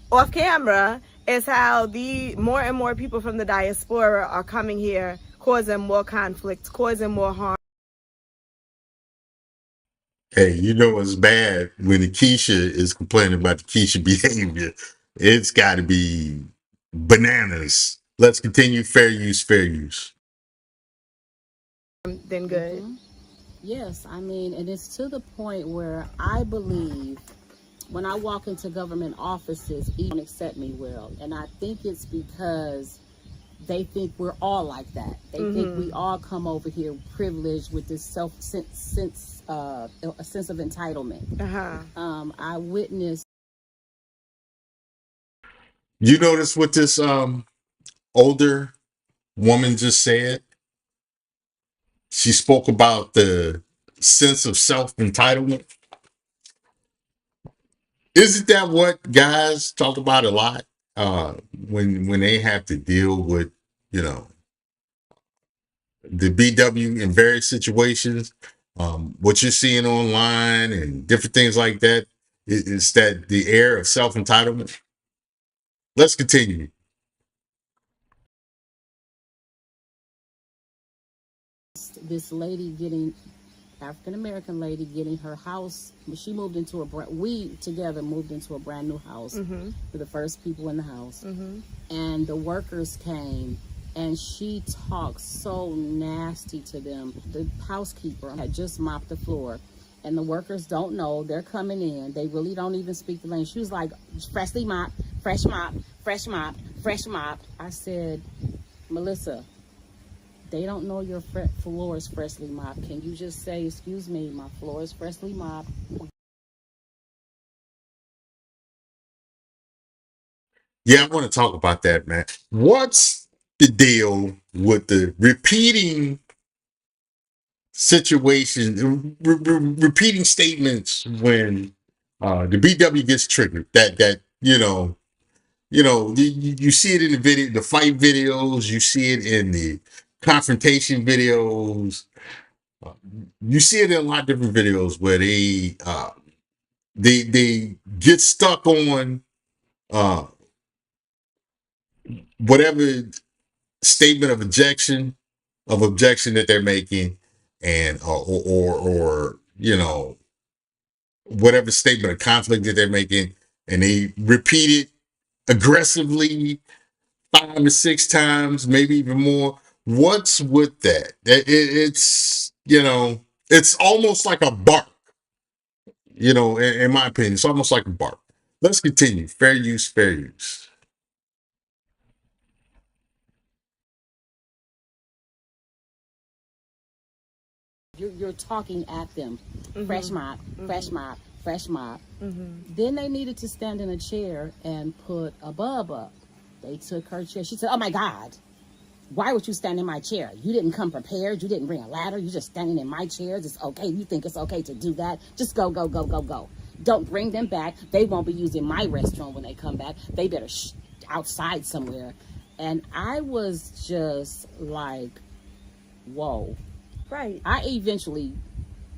Speaker 10: off camera, is how the more and more people from the diaspora are coming here causing more conflict, causing more harm.
Speaker 1: Hey, you know it's bad when the Keisha is complaining about the Keisha behavior. It's got to be bananas. Let's continue. Fair use, fair use.
Speaker 10: Then good.
Speaker 11: Mm-hmm. Yes, I mean, and it's to the point where I believe when I walk into government offices, people don't accept me well. And I think it's because they think we're all like that. They think we all come over here privileged with this a sense of entitlement. I witnessed.
Speaker 1: You notice what this older woman just said? She spoke about the sense of self-entitlement. Isn't that what guys talk about a lot when they have to deal with, you know, the BW in various situations? What you're seeing online and different things like that is that the air of self-entitlement. Let's continue.
Speaker 11: This lady getting, African American lady getting her house. She moved into we together moved into a brand new house. For the first people in the house. And the workers came and she talked so nasty to them. The housekeeper had just mopped the floor and the workers don't know. They're coming in. They really don't even speak the language. She was like, freshly mopped, fresh mop, fresh mop, fresh mop. I said, Melissa, they don't know your floor is freshly mopped. Can you just say, excuse me, my floor is freshly mopped?
Speaker 1: Yeah, I want to talk about that, man. What's the deal with the repeating situation, repeating statements when the BW gets triggered? That you see it in the video, the fight videos. You see it in the confrontation videos. You see it in a lot of different videos where they get stuck on whatever statement of objection that they're making, and or whatever statement of conflict that they're making, and they repeat it aggressively 5 or 6 times, maybe even more. What's with that? It's it's almost like a bark. In my opinion, it's almost like a bark. Let's continue. Fair use, fair use.
Speaker 11: You're talking at them. Fresh mop, fresh mop, fresh mop. Then they needed to stand in a chair and put a bub up. They took her chair. She said, oh my God, why would you stand in my chair? You didn't come prepared. You didn't bring a ladder. You're just standing in my chair. It's okay. You think it's okay to do that? Just go, go, go, go, go. Don't bring them back. They won't be using my restroom when they come back. They better outside somewhere. And I was just like, whoa.
Speaker 10: Right.
Speaker 11: I eventually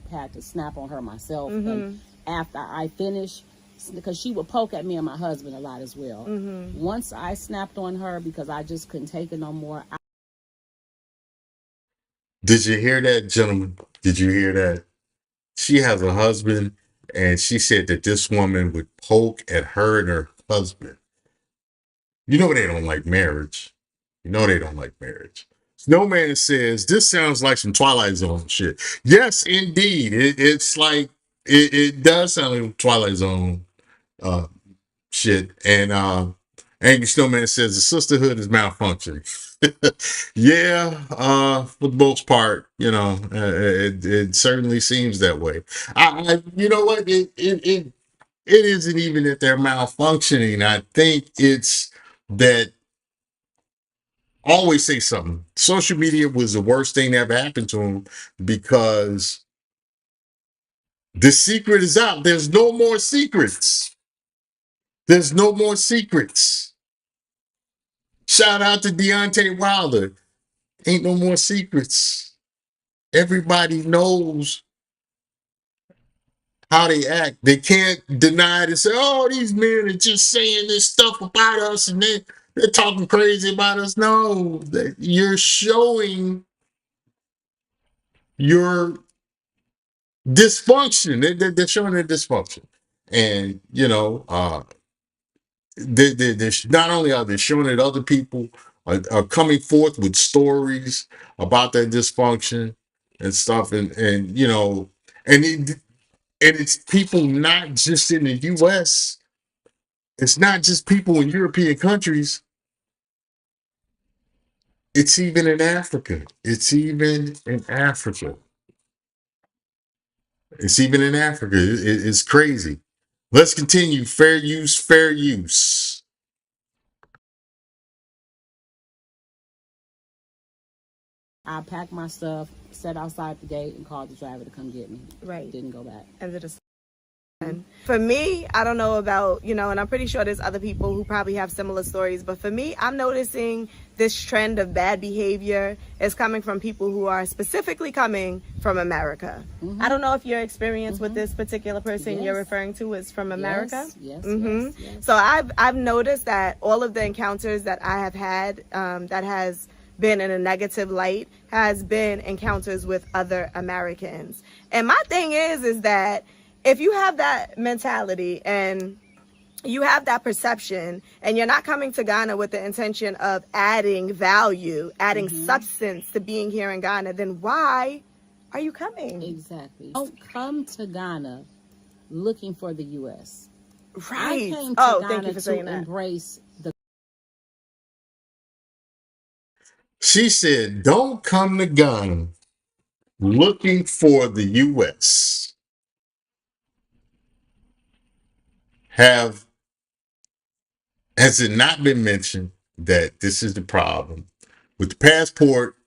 Speaker 11: had to snap on her myself. And after I finished, because she would poke at me and my husband a lot as well. Once I snapped on her because I just couldn't take it no more.
Speaker 1: Did you hear that, gentlemen? Did you hear that? She has a husband, and she said that this woman would poke at her and her husband. You know they don't like marriage. Snowman says, this sounds like some Twilight Zone shit. Yes, indeed. It's like, it does sound like Twilight Zone shit. And Angry Snowman says, the sisterhood is malfunctioning. Yeah, for the most part, it certainly seems that way. You know what? It isn't even that they're malfunctioning. I think it's that, always say something. Social media was the worst thing that ever happened to him, because the secret is out. There's no more secrets. Shout out to Deontay Wilder. Ain't no more secrets. Everybody knows how they act. They can't deny it and say, oh, these men are just saying this stuff about us, and They're talking crazy about us. No, you're showing your dysfunction. They're showing their dysfunction. And, they're not only are they showing it, other people are coming forth with stories about that dysfunction and stuff. And it's people not just in the U.S. It's not just people in European countries. It's even in Africa. It's even in Africa. It's crazy. Let's continue. Fair use, fair use.
Speaker 11: I packed my stuff, sat outside the gate, and called the driver to come get me.
Speaker 10: Right.
Speaker 11: Didn't go back.
Speaker 10: For me, I don't know about, and I'm pretty sure there's other people who probably have similar stories, but for me, I'm noticing this trend of bad behavior is coming from people who are specifically coming from America. I don't know if your experience with this particular person you're referring to is from America.
Speaker 11: Yes.
Speaker 10: So I've noticed that all of the encounters that I have had that has been in a negative light has been encounters with other Americans. And my thing is that if you have that mentality and you have that perception and you're not coming to Ghana with the intention of adding value, adding substance to being here in Ghana, then why are you coming?
Speaker 11: Exactly. Don't come to Ghana looking for the U.S.
Speaker 10: Right.
Speaker 11: I came to Ghana
Speaker 10: thank you for saying
Speaker 11: to
Speaker 10: that.
Speaker 11: embrace the.
Speaker 1: She said, don't come to Ghana looking for the U.S. Has it not been mentioned that this is the problem with the passport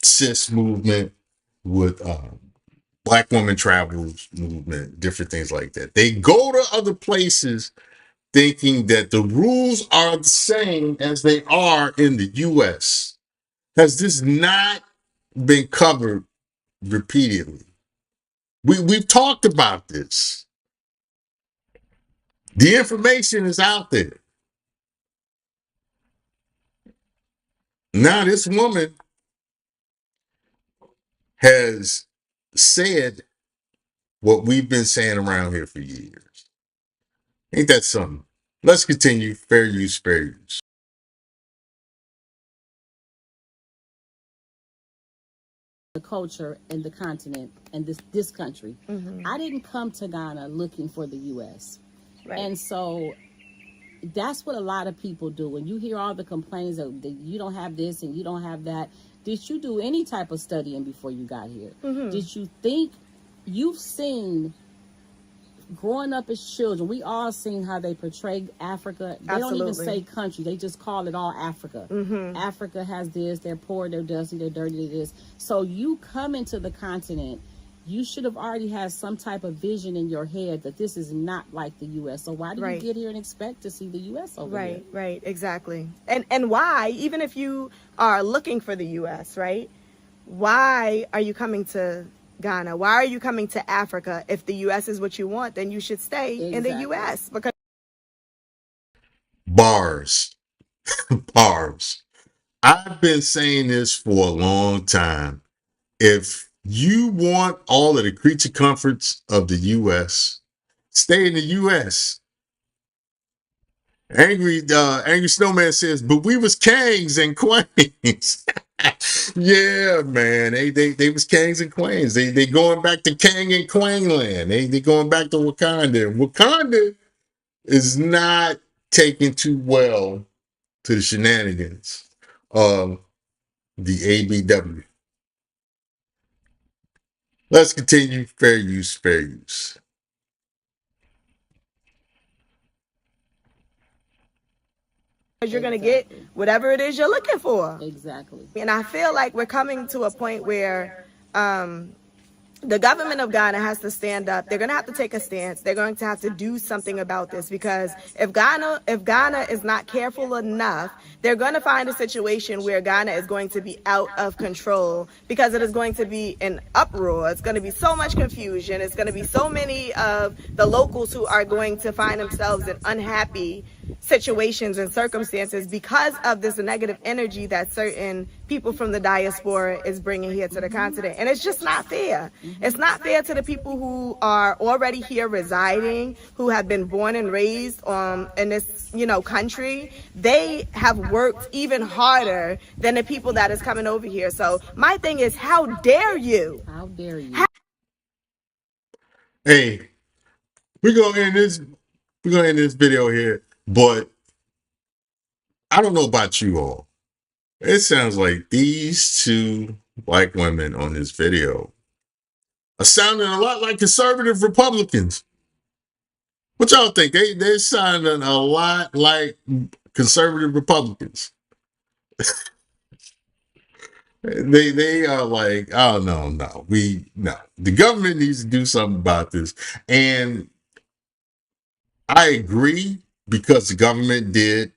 Speaker 1: cis movement, with black woman travels movement, different things like that? They go to other places thinking that the rules are the same as they are in the U.S. Has this not been covered repeatedly? We've talked about this. The information is out there. Now this woman has said what we've been saying around here for years. Ain't that something? Let's continue. Fair use, fair use.
Speaker 11: The culture and the continent and this country. I didn't come to Ghana looking for the U.S.
Speaker 10: Right.
Speaker 11: And so that's what a lot of people do. When you hear all the complaints of that you don't have this and you don't have that, did you do any type of studying before you got here? Did you think you've seen growing up as children, we all seen how they portray Africa. They don't even say country. They just call it all Africa. Africa has this, they're poor, they're dusty, they're dirty, they're this. So you come into the continent, you should have already had some type of vision in your head that this is not like the U.S. So why do you get here and expect to see the U.S. over here?
Speaker 10: Right, exactly. And why, even if you are looking for the U.S., right, why are you coming to Ghana? Why are you coming to Africa? If the U.S. is what you want, then you should stay in the U.S. because
Speaker 1: bars. I've been saying this for a long time. If you want all of the creature comforts of the U.S., stay in the U.S. Angry Snowman says, but we was kings and queens. Yeah, man. They was kings and queens. They going back to king and queen land. They going back to Wakanda. Wakanda is not taking too well to the shenanigans of the ABW. Let's continue. Fair use, fair use.
Speaker 10: you're going to get whatever it is you're looking for.
Speaker 11: Exactly.
Speaker 10: And I feel like we're coming to a point where the government of Ghana has to stand up. They're going to have to take a stance. They're going to have to do something about this, because if Ghana is not careful enough, they're going to find a situation where Ghana is going to be out of control, because it is going to be an uproar. It's going to be so much confusion. It's going to be so many of the locals who are going to find themselves in unhappy situations and circumstances because of this negative energy that certain people from the diaspora is bringing here to the continent. And it's just not fair. It's not fair to the people who are already here residing, who have been born and raised in this, country. They have worked even harder than the people that is coming over here. So my thing is, how dare you?
Speaker 11: How dare you?
Speaker 1: Hey, we're gonna end this video here, but I don't know about you all. It sounds like these two black women on this video are sounding a lot like conservative Republicans. What y'all think? They're sounding a lot like conservative Republicans. They are like, oh no. The government needs to do something about this. And I agree, because the government did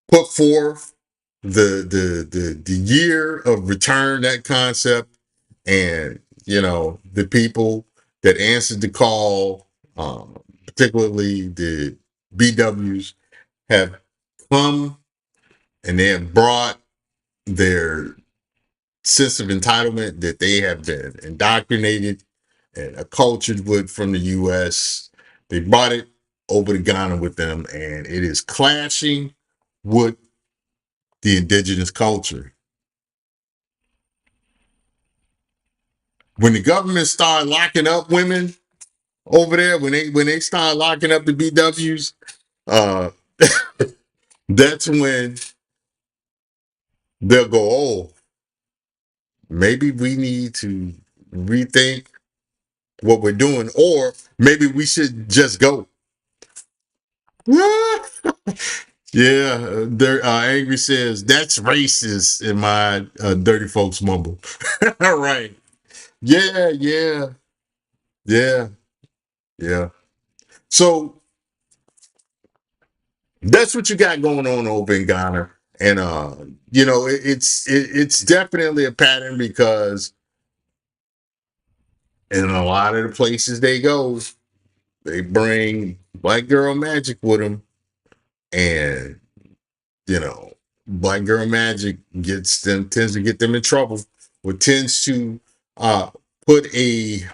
Speaker 1: put forth the year of return, that concept, and the people that answered the call, particularly the BWs, have come and they have brought their sense of entitlement that they have been indoctrinated and acculturated with from the U.S. They brought it over to Ghana with them, and it is clashing with the indigenous culture. When the government started locking up women over there, when they started locking up the BWs, that's when they'll go, oh, maybe we need to rethink what we're doing, or maybe we should just go. Yeah, Angry says that's racist in my dirty folks mumble. All right. Yeah. So that's what you got going on over in Ghana, and it's definitely a pattern, because in a lot of the places they go, they bring black girl magic with them, and black girl magic tends to get them in trouble, or tends to put it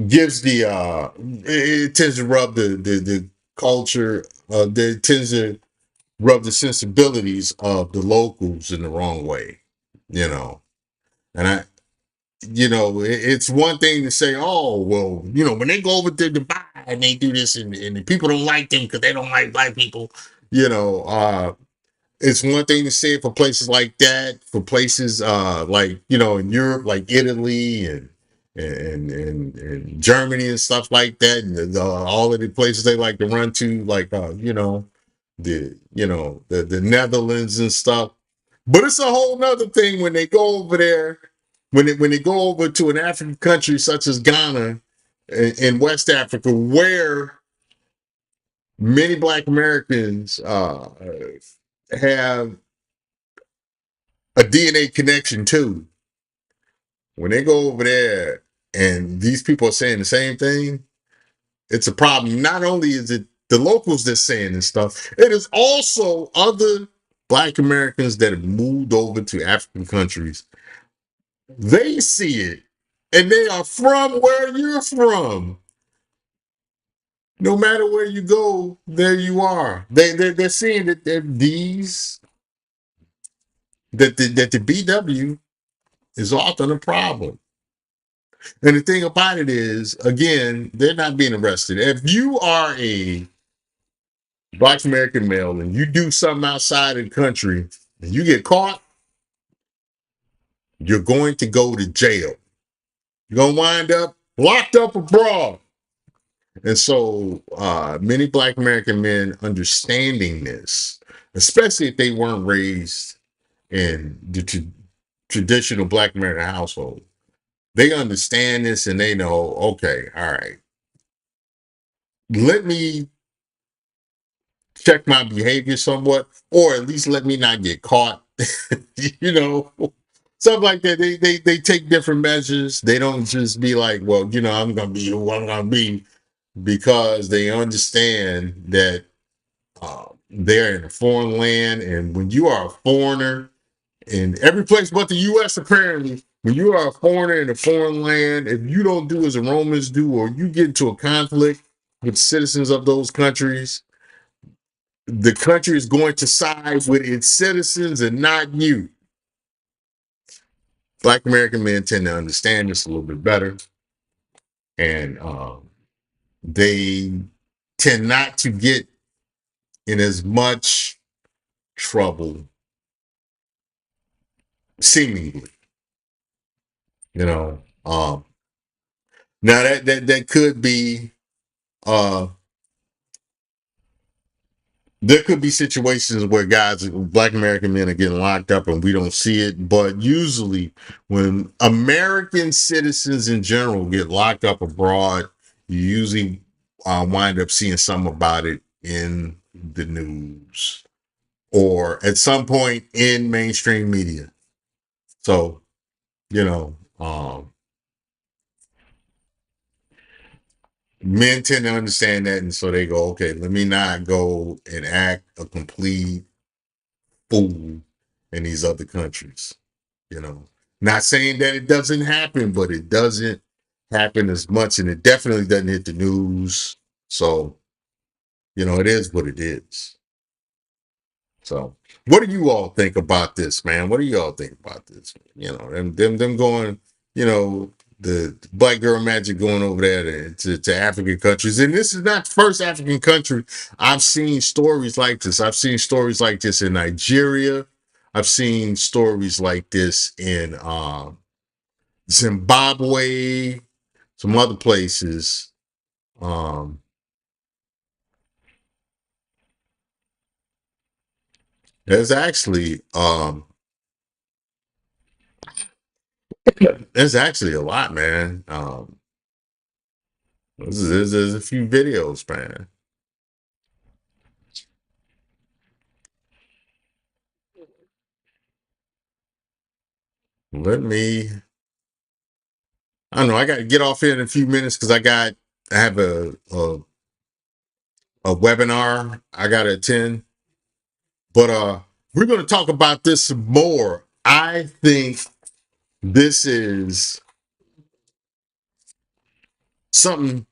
Speaker 1: tends to rub the culture, it tends to rub the sensibilities of the locals in the wrong way, and it's one thing to say, oh, well, when they go over to Dubai and they do this, and the people don't like them because they don't like black people, it's one thing to say it for places like that, for places like in Europe, like Italy and Germany and stuff like that, and all of the places they like to run to, like the Netherlands and stuff. But it's a whole nother thing when they go over there, when they go over to an African country such as Ghana in West Africa, where many Black Americans have a DNA connection to. When they go over there and these people are saying the same thing, it's a problem. Not only is it the locals that's saying this stuff, it is also other Black Americans that have moved over to African countries. They see it, and they are from where you're from. No matter where you go, there you are. They're seeing that the BW is often a problem. And the thing about it is, again, they're not being arrested. If you are a Black American male and you do something outside of the country and you get caught, you're going to go to jail. You're going to wind up locked up abroad. And so many Black American men understanding this, especially if they weren't raised in the traditional Black American household, they understand this and they know, okay, all right, let me check my behavior somewhat, or at least let me not get caught, Stuff like that. They take different measures. They don't just be like, well, I'm gonna be who I'm gonna be, because they understand that they're in a foreign land, and when you are a foreigner in every place but the U.S., apparently, when you are a foreigner in a foreign land, if you don't do as the Romans do, or you get into a conflict with citizens of those countries, the country is going to side with its citizens and not you. Black American men tend to understand this a little bit better, and they tend not to get in as much trouble, seemingly. Now that could be there could be situations where Black American men are getting locked up and we don't see it, but usually when American citizens in general get locked up abroad, you usually wind up seeing some about it in the news or at some point in mainstream media. So, men tend to understand that, and so they go, okay, let me not go and act a complete fool in these other countries. Not saying that it doesn't happen, but it doesn't happen as much, and it definitely doesn't hit the news. So, it is what it is. So, what do you all think about this, man? What do you all think about this? Them going, the black girl magic going over there to African countries. And this is not the first African country. I've seen stories like this. I've seen stories like this in Nigeria. I've seen stories like this in Zimbabwe, some other places. There's actually a lot, man. There's a few videos, man. I don't know. I got to get off here in a few minutes because I have a webinar I got to attend. But we're going to talk about this some more. I think this is something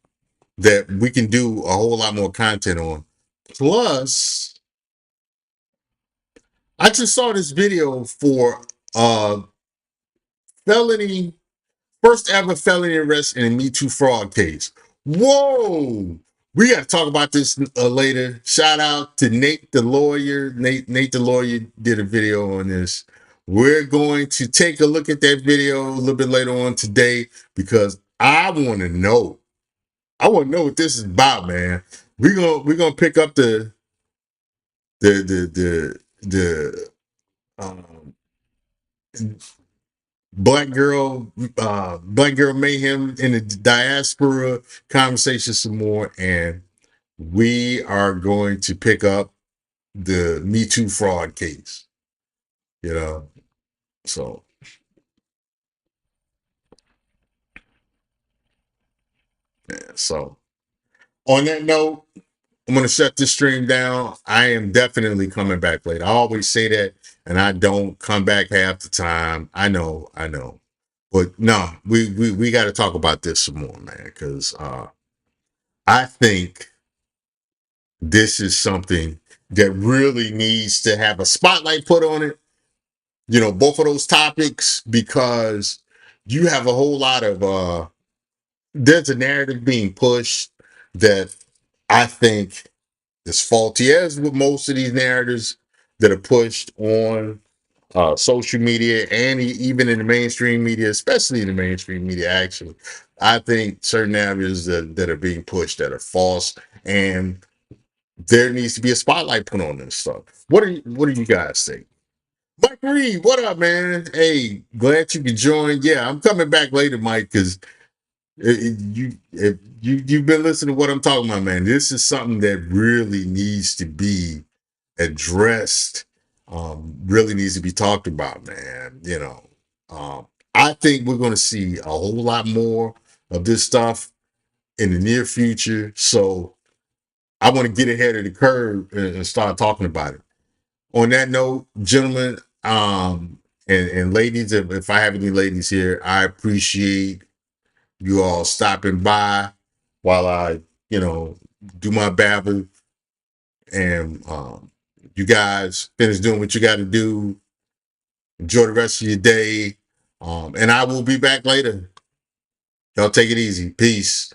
Speaker 1: that we can do a whole lot more content on. Plus, I just saw this video for first ever felony arrest in a Me Too fraud case. Whoa! We got to talk about this later. Shout out to Nate the lawyer. Nate the lawyer did a video on this. We're going to take a look at that video a little bit later on today because I want to know. I want to know what this is about, man. We're gonna pick up the um, black girl mayhem in the diaspora conversation some more, and we are going to pick up the Me Too fraud case. So yeah. So on that note, I'm going to shut this stream down. I am definitely coming back later. I always say that, and I don't come back half the time. I know. But no, we got to talk about this some more, man, because I think this is something that really needs to have a spotlight put on it. Both of those topics, because you have a whole lot of there's a narrative being pushed that I think is faulty, as with most of these narratives that are pushed on social media and even in the mainstream media, especially in the mainstream media. Actually, I think certain narratives that are being pushed that are false, and there needs to be a spotlight put on this stuff. What do you guys think? Mike Reed, what up, man? Hey, glad you could join. Yeah, I'm coming back later, Mike, because you've been listening to what I'm talking about, man. This is something that really needs to be addressed. Really needs to be talked about, man. I think we're going to see a whole lot more of this stuff in the near future. So I want to get ahead of the curve and start talking about it. On that note, gentlemen, and ladies, if I have any ladies here, I appreciate you all stopping by while I, do my babble, and you guys finish doing what you got to do. Enjoy the rest of your day. And I will be back later. Y'all take it easy. Peace.